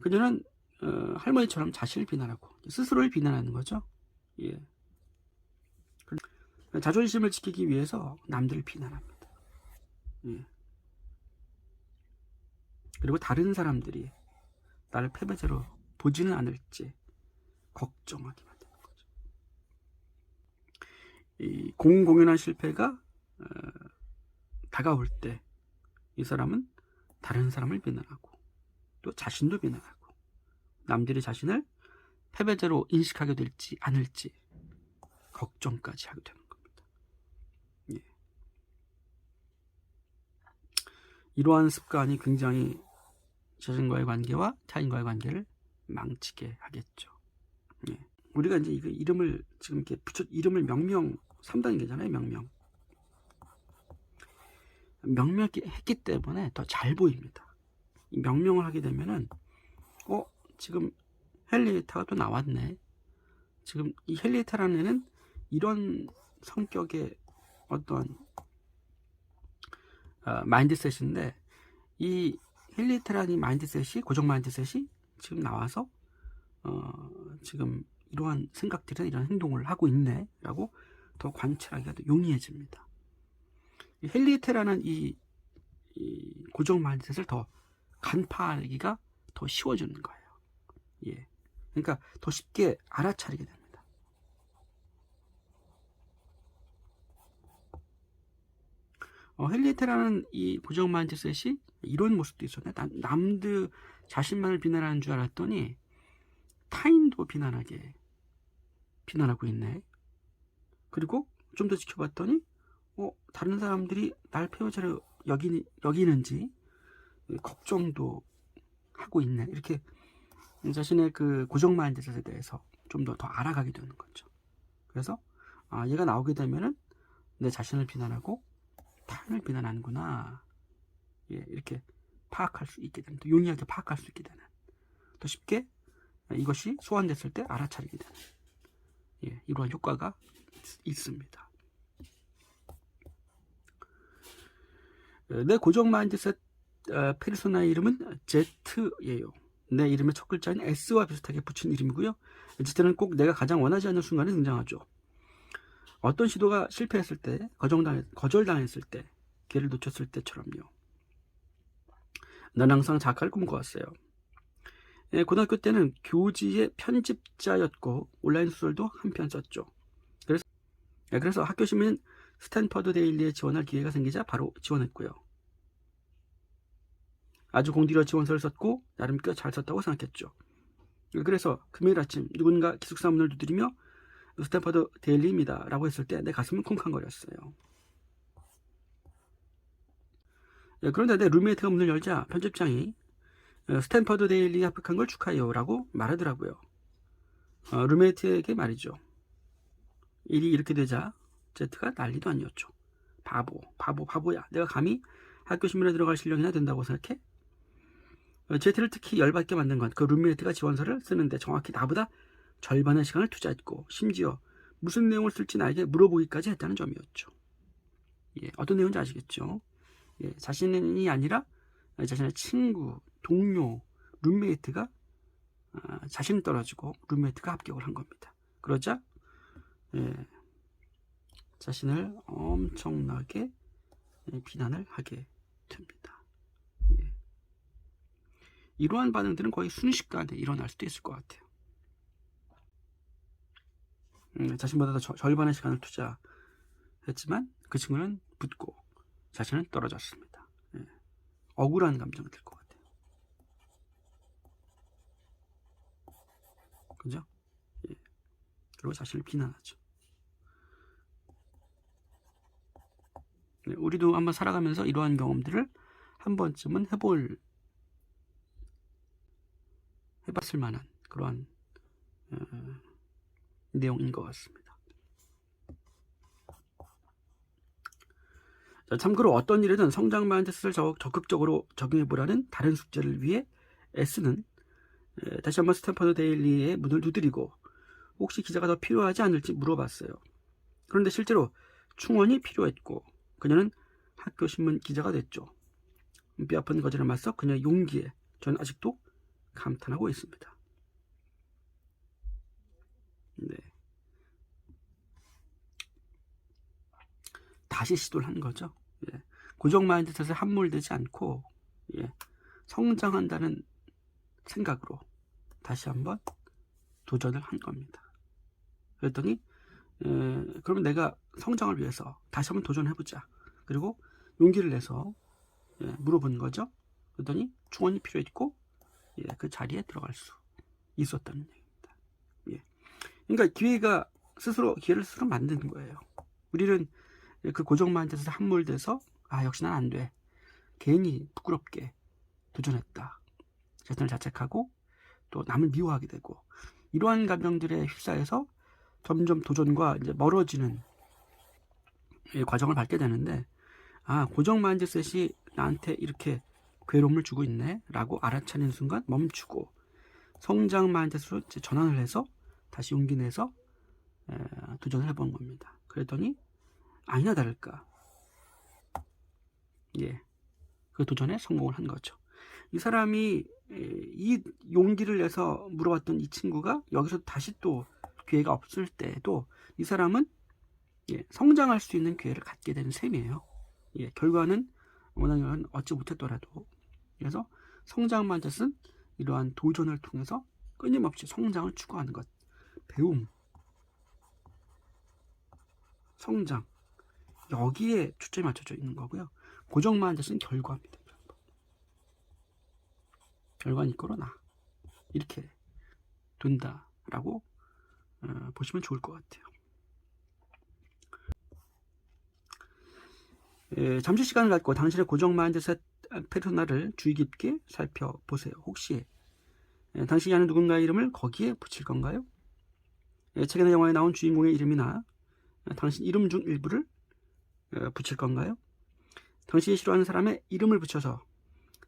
그녀는 할머니처럼 자신을 비난하고 스스로를 비난하는 거죠. 예. 자존심을 지키기 위해서 남들을 비난합니다. 예. 그리고 다른 사람들이 나를 패배자로 보지는 않을지 걱정하게 만드는 거죠. 이 공공연한 실패가 다가올 때 이 사람은 다른 사람을 비난하고 또 자신도 비난하고 남들이 자신을 패배자로 인식하게 될지 않을지 걱정까지 하게 되는 겁니다. 예. 이러한 습관이 굉장히 자신과의 관계와 타인과의 관계를 망치게 하겠죠. 예. 우리가 이제 이거 이름을 지금 이렇게 이름을 명명 3단계잖아요. 명명했기 때문에 더 잘 보입니다. 이 명명을 하게 되면은 지금 헨리에타가 또 나왔네. 지금 이 헨리에타라는 애는 이런 성격의 어떤 마인드셋인데 이 헨리에타라는 마인드셋이 고정 마인드셋이 지금 나와서 지금 이러한 생각들이나 이런 행동을 하고 있네라고 더 관찰하기가 더 용이해집니다. 이 헨리에타라는 이 고정 마인드셋을 더 간파하기가 더 쉬워지는 거예요. 예. 그러니까 더 쉽게 알아차리게 됩니다. 헨리에타라는 이 고정 마인드셋이 이런 모습도 있었네. 남들 자신만을 비난하는 줄 알았더니 타인도 비난하고 있네. 그리고 좀 더 지켜봤더니 다른 사람들이 날 패배자로 여기는지 걱정도 하고 있네. 이렇게 자신의 그 고정 마인드셋에 대해서 좀 더 알아가게 되는 거죠. 그래서 얘가 나오게 되면은 내 자신을 비난하고 타인을 비난하는구나. 예, 이렇게 파악할 수 있게 되는, 또 용이하게 파악할 수 있게 되는, 더 쉽게 이것이 소환됐을 때 알아차리게 되는, 예, 이러한 효과가 있습니다. 내 고정 마인드셋 페르소나의 이름은 Z예요. 내 이름의 첫 글자인 S와 비슷하게 붙인 이름이고요. Z는 꼭 내가 가장 원하지 않는 순간에 등장하죠. 어떤 시도가 실패했을 때, 거절당했을 때, 기회를 놓쳤을 때처럼요. 난 항상 작가를 꿈꿔왔어요. 고등학교 때는 교지의 편집자였고 온라인 소설도 한 편 썼죠. 그래서 학교 신문 스탠퍼드 데일리에 지원할 기회가 생기자 바로 지원했고요. 아주 공들여 지원서를 썼고 나름 꽤 잘 썼다고 생각했죠. 그래서 금요일 아침 누군가 기숙사 문을 두드리며 스탠퍼드 데일리입니다 라고 했을 때 내 가슴은 쿵쾅거렸어요. 그런데 내 룸메이트가 문을 열자 편집장이 스탠퍼드 데일리에 합격한 걸 축하해요 라고 말하더라고요. 룸메이트에게 말이죠. 일이 이렇게 되자 제트가 난리도 아니었죠. 바보야. 내가 감히 학교 신문에 들어갈 실력이나 된다고 생각해? 제트를 특히 열받게 만든 건 그 룸메이트가 지원서를 쓰는데 정확히 나보다 절반의 시간을 투자했고 심지어 무슨 내용을 쓸지 나에게 물어보기까지 했다는 점이었죠. 예, 어떤 내용인지 아시겠죠? 예, 자신이 아니라 자신의 친구, 동료, 룸메이트가 자신 떨어지고 룸메이트가 합격을 한 겁니다. 그러자 자신을 엄청나게 비난을 하게 됩니다. 예. 이러한 반응들은 거의 순식간에 일어날 수도 있을 것 같아요. 자신보다 더 절반의 시간을 투자했지만 그 친구는 붙고 자신은 떨어졌습니다. 예. 억울한 감정이 들 것 같아요. 그죠? 예. 그리고 자신을 비난하죠. 네, 우리도 한번 살아가면서 이러한 경험들을 한 번쯤은 해봤을 만한 그러한 내용인 것 같습니다. 자, 참고로 어떤 일이든 성장 마인드셋을 적극적으로 적용해보라는 다른 숙제를 위해 S는 다시 한번 스탠퍼드 데일리의 문을 두드리고 혹시 기자가 더 필요하지 않을지 물어봤어요. 그런데 실제로 충원이 필요했고 그녀는 학교 신문 기자가 됐죠. 뼈아픈 거절에 맞서 그녀의 용기에 저는 아직도 감탄하고 있습니다. 네. 다시 시도를 한 거죠. 예. 고정 마인드셋에 함몰되지 않고 성장한다는 생각으로 다시 한번 도전을 한 겁니다. 그랬더니 그러면 내가 성장을 위해서 다시 한번 도전해보자. 그리고 용기를 내서 물어본 거죠. 그랬더니 충원이 필요했고 그 자리에 들어갈 수 있었다는 얘기입니다. 그러니까 기회를 스스로 만드는 거예요. 우리는 그 고정 마인드셋에 함몰돼서 역시 난 안 돼. 괜히 부끄럽게 도전했다. 자신을 자책하고 또 남을 미워하게 되고 이러한 감정들에 휩싸여서 점점 도전과 이제 멀어지는 과정을 밟게 되는데 고정 마인드셋이 나한테 이렇게 괴로움을 주고 있네 라고 알아차리는 순간 멈추고 성장 마인드셋으로 이제 전환을 해서 다시 용기 내서 도전을 해본 겁니다. 그랬더니 아니나 다를까 그 도전에 성공을 한 거죠. 이 사람이 이 용기를 내서 물어봤던 이 친구가 여기서 다시 또 기회가 없을 때도 이 사람은 성장할 수 있는 기회를 갖게 되는 셈이에요. 결과는 원하는 얻지 못했더라도. 그래서 성장 마인드셋은 이러한 도전을 통해서 끊임없이 성장을 추구하는 것. 배움, 성장, 여기에 초점이 맞춰져 있는 거고요. 고정 마인드셋은 결과입니다. 결과는 이끌어 나 이렇게 된다라고 보시면 좋을 것 같아요. 잠시 시간을 갖고 당신의 고정 마인드셋 페르소나를 주의 깊게 살펴보세요. 혹시 당신이 아는 누군가의 이름을 거기에 붙일 건가요? 책이나 영화에 나온 주인공의 이름이나 당신 이름 중 일부를 붙일 건가요? 당신이 싫어하는 사람의 이름을 붙여서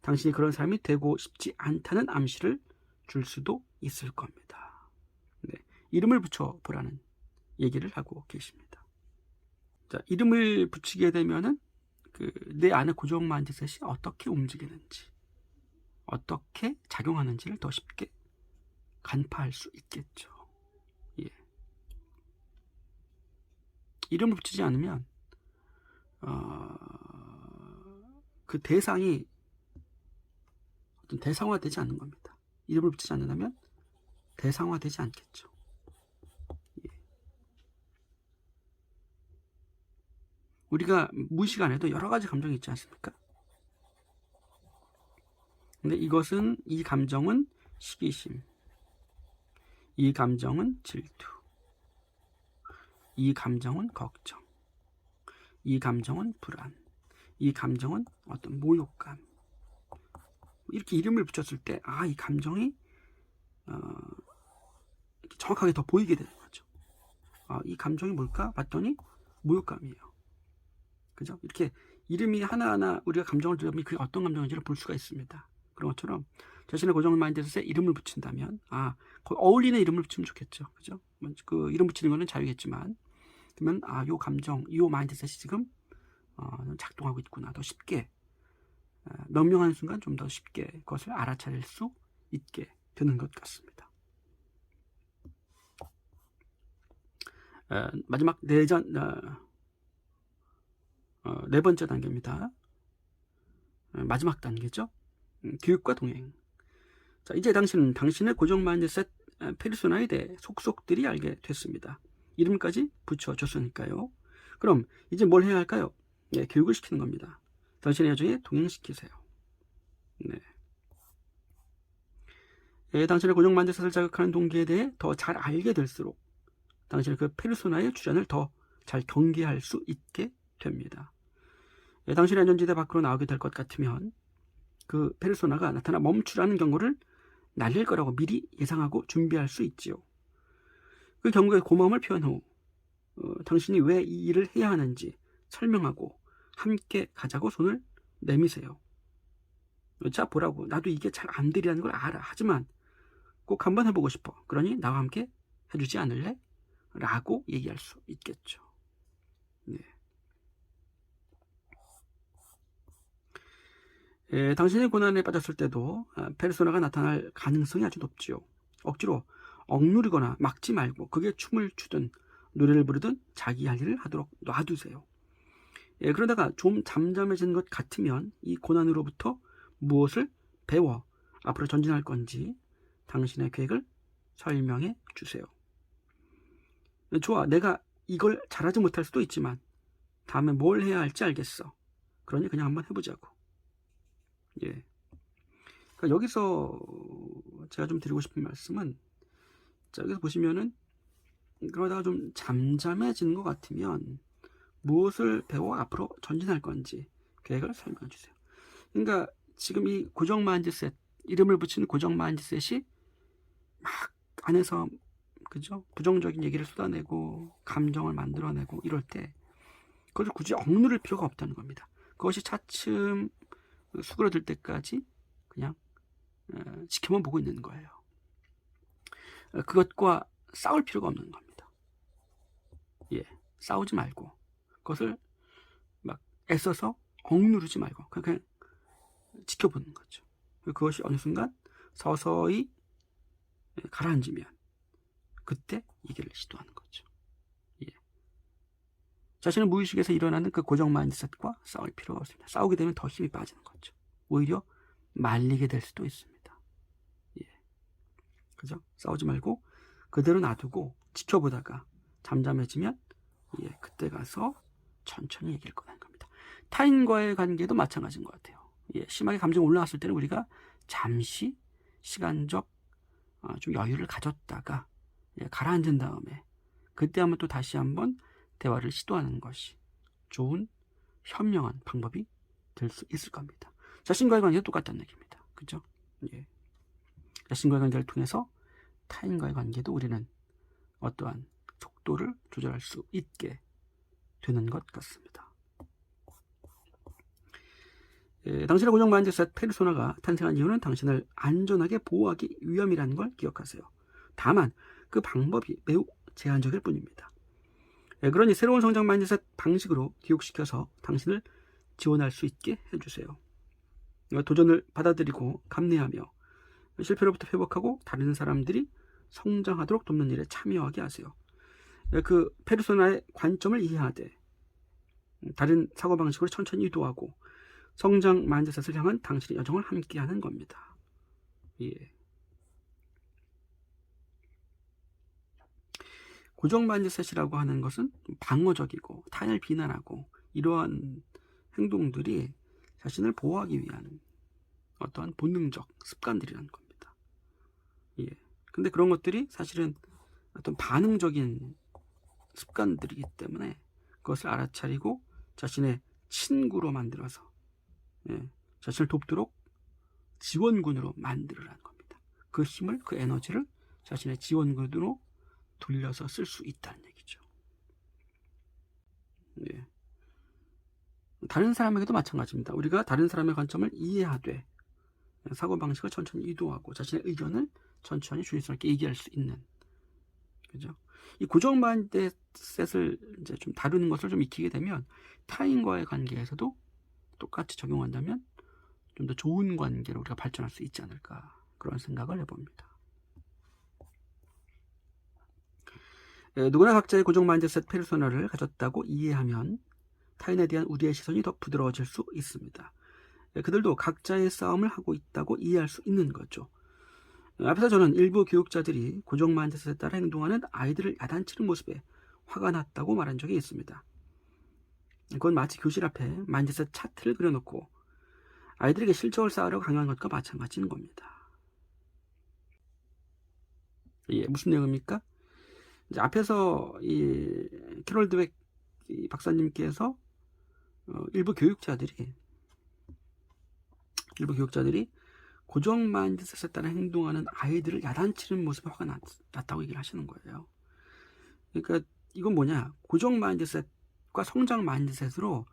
당신이 그런 사람이 되고 싶지 않다는 암시를 줄 수도 있을 겁니다. 이름을 붙여보라는 얘기를 하고 계십니다. 자, 이름을 붙이게 되면은 내 안의 고정 마인드셋이 어떻게 움직이는지, 어떻게 작용하는지를 더 쉽게 간파할 수 있겠죠. 이름을 붙이지 않으면 그 대상이 어떤 대상화되지 않는 겁니다. 이름을 붙이지 않는다면 대상화되지 않겠죠. 우리가 무의식 안에도 여러 가지 감정이 있지 않습니까? 근데 이 감정은 시기심, 이 감정은 질투, 이 감정은 걱정, 이 감정은 불안, 이 감정은 어떤 모욕감. 이렇게 이름을 붙였을 때 이 감정이 정확하게 더 보이게 되는 거죠. 이 감정이 뭘까? 봤더니 모욕감이에요. 그죠? 이렇게 이름이 하나하나 우리가 감정을 들으면 그게 어떤 감정인지를 볼 수가 있습니다. 그런 것처럼 자신의 고정 마인드셋에 이름을 붙인다면 어울리는 이름을 붙이면 좋겠죠. 그죠? 그 이름 붙이는 거는 자유겠지만 그러면 요 감정, 요 마인드셋이 지금 작동하고 있구나. 더 쉽게 명명하는 순간 좀 더 쉽게 그것을 알아차릴 수 있게 되는 것 같습니다. 마지막 네 번째 단계입니다. 마지막 단계죠. 교육과 동행. 자, 이제 당신의 고정 마인드셋 페르소나에 대해 속속들이 알게 됐습니다. 이름까지 붙여줬으니까요. 그럼 이제 뭘 해야 할까요? 교육을 시키는 겁니다. 당신의 여정에 동행시키세요. 당신의 고정 마인드셋을 자극하는 동기에 대해 더 잘 알게 될수록 당신의 그 페르소나의 출현을 더 잘 경계할 수 있게 됩니다. 당신의 안전지대 밖으로 나오게 될 것 같으면 그 페르소나가 나타나 멈추라는 경고를 날릴 거라고 미리 예상하고 준비할 수 있지요. 그 경고에 고마움을 표현 후 당신이 왜 이 일을 해야 하는지 설명하고 함께 가자고 손을 내미세요. 자, 보라고. 나도 이게 잘 안 되리라는 걸 알아. 하지만 꼭 한번 해보고 싶어. 그러니 나와 함께 해주지 않을래? 라고 얘기할 수 있겠죠. 네. 당신이 고난에 빠졌을 때도 페르소나가 나타날 가능성이 아주 높지요. 억지로 억누르거나 막지 말고 그게 춤을 추든 노래를 부르든 자기 할 일을 하도록 놔두세요. 그러다가 좀 잠잠해진 것 같으면 이 고난으로부터 무엇을 배워 앞으로 전진할 건지 당신의 계획을 설명해 주세요. 좋아, 내가 이걸 잘하지 못할 수도 있지만 다음에 뭘 해야 할지 알겠어. 그러니 그냥 한번 해보자고. 예. 그러니까 여기서 제가 좀 드리고 싶은 말씀은, 자, 여기서 보시면은 그러다가 좀 잠잠해지는 것 같으면 무엇을 배워 앞으로 전진할 건지 계획을 설명해 주세요. 그러니까 지금 이 고정 마인드셋, 이름을 붙이는 고정 마인드셋이 막 안에서, 그죠? 부정적인 얘기를 쏟아내고 감정을 만들어내고 이럴 때 그것을 굳이 억누를 필요가 없다는 겁니다. 그것이 차츰 수그러들 때까지 그냥 지켜만 보고 있는 거예요. 그것과 싸울 필요가 없는 겁니다. 예, 싸우지 말고 그것을 막 애써서 억누르지 말고 그냥 지켜보는 거죠. 그것이 어느 순간 서서히 가라앉으면 그때 얘기를 시도하는 거죠. 예. 자신의 무의식에서 일어나는 그 고정 마인드셋과 싸울 필요가 없습니다. 싸우게 되면 더 힘이 빠지는 거죠. 오히려 말리게 될 수도 있습니다. 예. 그죠? 싸우지 말고 그대로 놔두고 지켜보다가 잠잠해지면 그때 가서 천천히 얘기를 꺼내는 겁니다. 타인과의 관계도 마찬가지인 것 같아요. 심하게 감정이 올라왔을 때는 우리가 잠시 시간적 좀 여유를 가졌다가 가라앉은 다음에 그때 한번 또 다시 한번 대화를 시도하는 것이 좋은 현명한 방법이 될 수 있을 겁니다. 자신과의 관계도 똑같다는 얘기입니다. 그죠? 예. 자신과의 관계를 통해서 타인과의 관계도 우리는 어떠한 속도를 조절할 수 있게 되는 것 같습니다. 당신의 고정 마인드셋 페르소나가 탄생한 이유는 당신을 안전하게 보호하기 위함이라는 걸 기억하세요. 다만 그 방법이 매우 제한적일 뿐입니다. 그러니 새로운 성장 마인드셋 방식으로 교육시켜서 당신을 지원할 수 있게 해주세요. 도전을 받아들이고 감내하며 실패로부터 회복하고 다른 사람들이 성장하도록 돕는 일에 참여하게 하세요. 그 페르소나의 관점을 이해하되 다른 사고방식으로 천천히 유도하고 성장 마인드셋을 향한 당신의 여정을 함께하는 겁니다. 예. 고정 마인드셋이라고 하는 것은 방어적이고 타인을 비난하고 이러한 행동들이 자신을 보호하기 위한 어떠한 본능적 습관들이라는 겁니다. 예. 근데 그런 것들이 사실은 어떤 반응적인 습관들이기 때문에 그것을 알아차리고 자신의 친구로 만들어서 자신을 돕도록 지원군으로 만들으라는 겁니다. 그 힘을, 그 에너지를 자신의 지원군으로 돌려서 쓸 수 있다는 얘기죠. 예. 다른 사람에게도 마찬가지입니다. 우리가 다른 사람의 관점을 이해하되 사고방식을 천천히 이동하고 자신의 의견을 천천히 주의스럽게 얘기할 수 있는, 그죠? 이 고정 마인드셋을 이제 좀 다루는 것을 좀 익히게 되면 타인과의 관계에서도 똑같이 적용한다면 좀 더 좋은 관계로 우리가 발전할 수 있지 않을까, 그런 생각을 해봅니다. 누구나 각자의 고정 마인드셋 페르소나를 가졌다고 이해하면 타인에 대한 우리의 시선이 더 부드러워질 수 있습니다. 그들도 각자의 싸움을 하고 있다고 이해할 수 있는 거죠. 앞에서 저는 일부 교육자들이 고정 마인드셋에 따라 행동하는 아이들을 야단치는 모습에 화가 났다고 말한 적이 있습니다. 그건 마치 교실 앞에 마인드셋 차트를 그려놓고 아이들에게 실적을 쌓으려고 강요한 것과 마찬가지인 겁니다. 무슨 내용입니까? 이제 앞에서 이 캐롤 드웩 박사님께서 일부 교육자들이 고정 마인드셋에 따라 행동하는 아이들을 야단치는 모습에 화가 났다고 얘기를 하시는 거예요. 그러니까 이건 뭐냐, 고정 마인드셋과 성장 마인드셋으로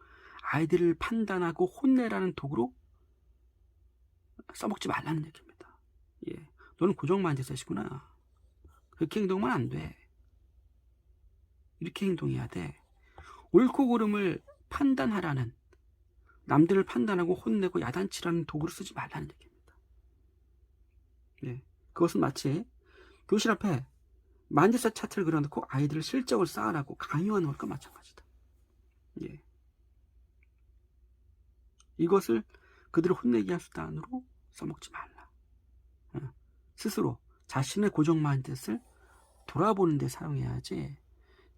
아이들을 판단하고 혼내라는 도구로 써먹지 말라는 얘기입니다. 너는 고정 마인드셋이구나. 그렇게 행동하면 안 돼. 이렇게 행동해야 돼. 옳고 그름을 판단하라는, 남들을 판단하고 혼내고 야단치라는 도구를 쓰지 말라는 얘기입니다. 네. 그것은 마치 교실 앞에 마인드셋 차트를 그려놓고 아이들을 실적을 쌓으라고 강요하는 것과 마찬가지다. 예. 이것을 그들을 혼내기 위한 수단으로 써먹지 말라. 스스로 자신의 고정 마인드셋을 돌아보는 데 사용해야지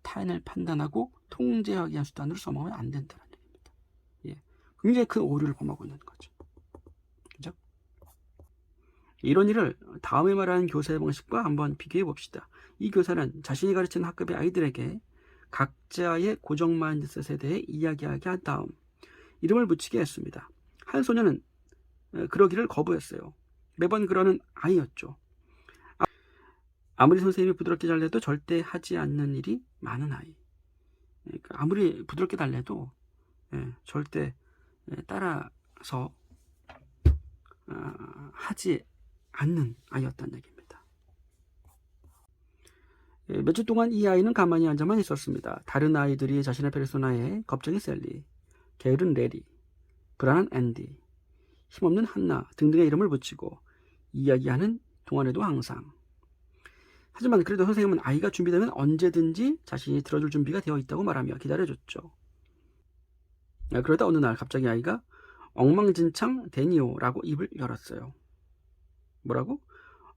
타인을 판단하고 통제하기 위한 수단으로 써먹으면 안 된다는 얘기입니다. 예. 굉장히 큰 오류를 범하고 있는 거죠. 그죠? 이런 일을 다음에 말하는 교사의 방식과 한번 비교해 봅시다. 이 교사는 자신이 가르치는 학급의 아이들에게 각자의 고정 마인드셋에 대해 이야기하게 한 다음 이름을 붙이게 했습니다. 한 소녀는 그러기를 거부했어요. 매번 그러는 아이였죠. 아무리 선생님이 부드럽게 달래도 절대 하지 않는 일이 많은 아이. 그러니까 아무리 부드럽게 달래도 절대 따라서 하지 않는 아이였다는 얘기입니다. 몇 주 동안 이 아이는 가만히 앉아만 있었습니다. 다른 아이들이 자신의 페르소나에 겁쟁이 셀리, 게으른 레리, 불안한 앤디, 힘없는 한나 등등의 이름을 붙이고 이야기하는 동안에도 항상. 하지만 그래도 선생님은 아이가 준비되면 언제든지 자신이 들어줄 준비가 되어 있다고 말하며 기다려줬죠. 그러다 어느 날 갑자기 아이가 엉망진창 데니오라고 입을 열었어요. 뭐라고?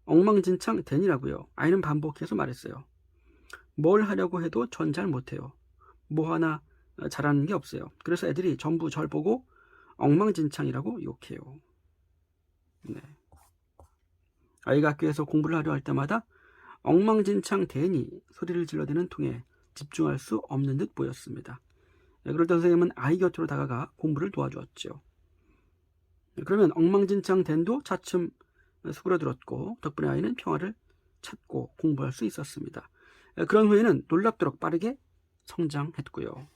엉망진창 데니라고요. 아이는 반복해서 말했어요. 뭘 하려고 해도 전 잘 못해요. 뭐 하나 잘하는 게 없어요. 그래서 애들이 전부 절 보고 엉망진창이라고 욕해요. 네. 아이가 학교에서 공부를 하려 할 때마다 엉망진창 데니 소리를 질러대는 통에 집중할 수 없는 듯 보였습니다. 그럴 때 선생님은 아이 곁으로 다가가 공부를 도와주었죠. 그러면 엉망진창 댄도 차츰 수그러들었고 덕분에 아이는 평화를 찾고 공부할 수 있었습니다. 그런 후에는 놀랍도록 빠르게 성장했고요.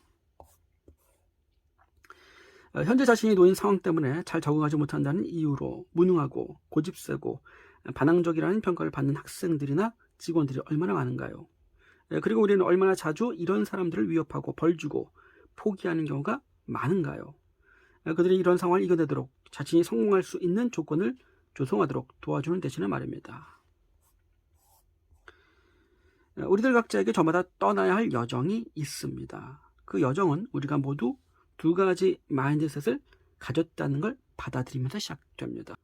현재 자신이 놓인 상황 때문에 잘 적응하지 못한다는 이유로 무능하고 고집세고 반항적이라는 평가를 받는 학생들이나 직원들이 얼마나 많은가요? 그리고 우리는 얼마나 자주 이런 사람들을 위협하고 벌주고 포기하는 경우가 많은가요? 그들이 이런 상황을 이겨내도록 자신이 성공할 수 있는 조건을 조성하도록 도와주는 대신에 말입니다. 우리들 각자에게 저마다 떠나야 할 여정이 있습니다. 그 여정은 우리가 모두 두 가지 마인드셋을 가졌다는 걸 받아들이면서 시작됩니다.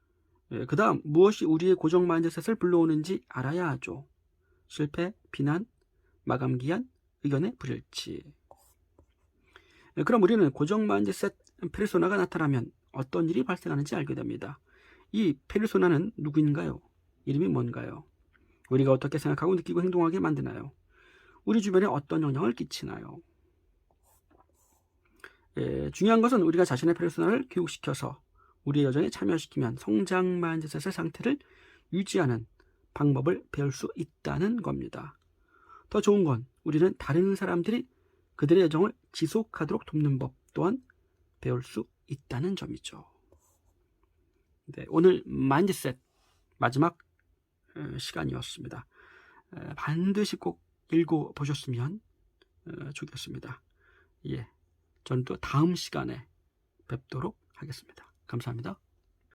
그 다음 무엇이 우리의 고정 마인드셋을 불러오는지 알아야 하죠. 실패, 비난, 마감기한, 의견의 불일치. 그럼 우리는 고정 마인드셋 페르소나가 나타나면 어떤 일이 발생하는지 알게 됩니다. 이 페르소나는 누구인가요? 이름이 뭔가요? 우리가 어떻게 생각하고 느끼고 행동하게 만드나요? 우리 주변에 어떤 영향을 끼치나요? 중요한 것은 우리가 자신의 페르소나를 교육시켜서 우리의 여정에 참여시키면 성장 마인드셋의 상태를 유지하는 방법을 배울 수 있다는 겁니다. 더 좋은 건 우리는 다른 사람들이 그들의 여정을 지속하도록 돕는 법 또한 배울 수 있다는 점이죠. 네, 오늘 마인드셋 마지막 시간이었습니다. 반드시 꼭 읽어보셨으면 좋겠습니다. 예, 전 또 다음 시간에 뵙도록 하겠습니다. 감사합니다.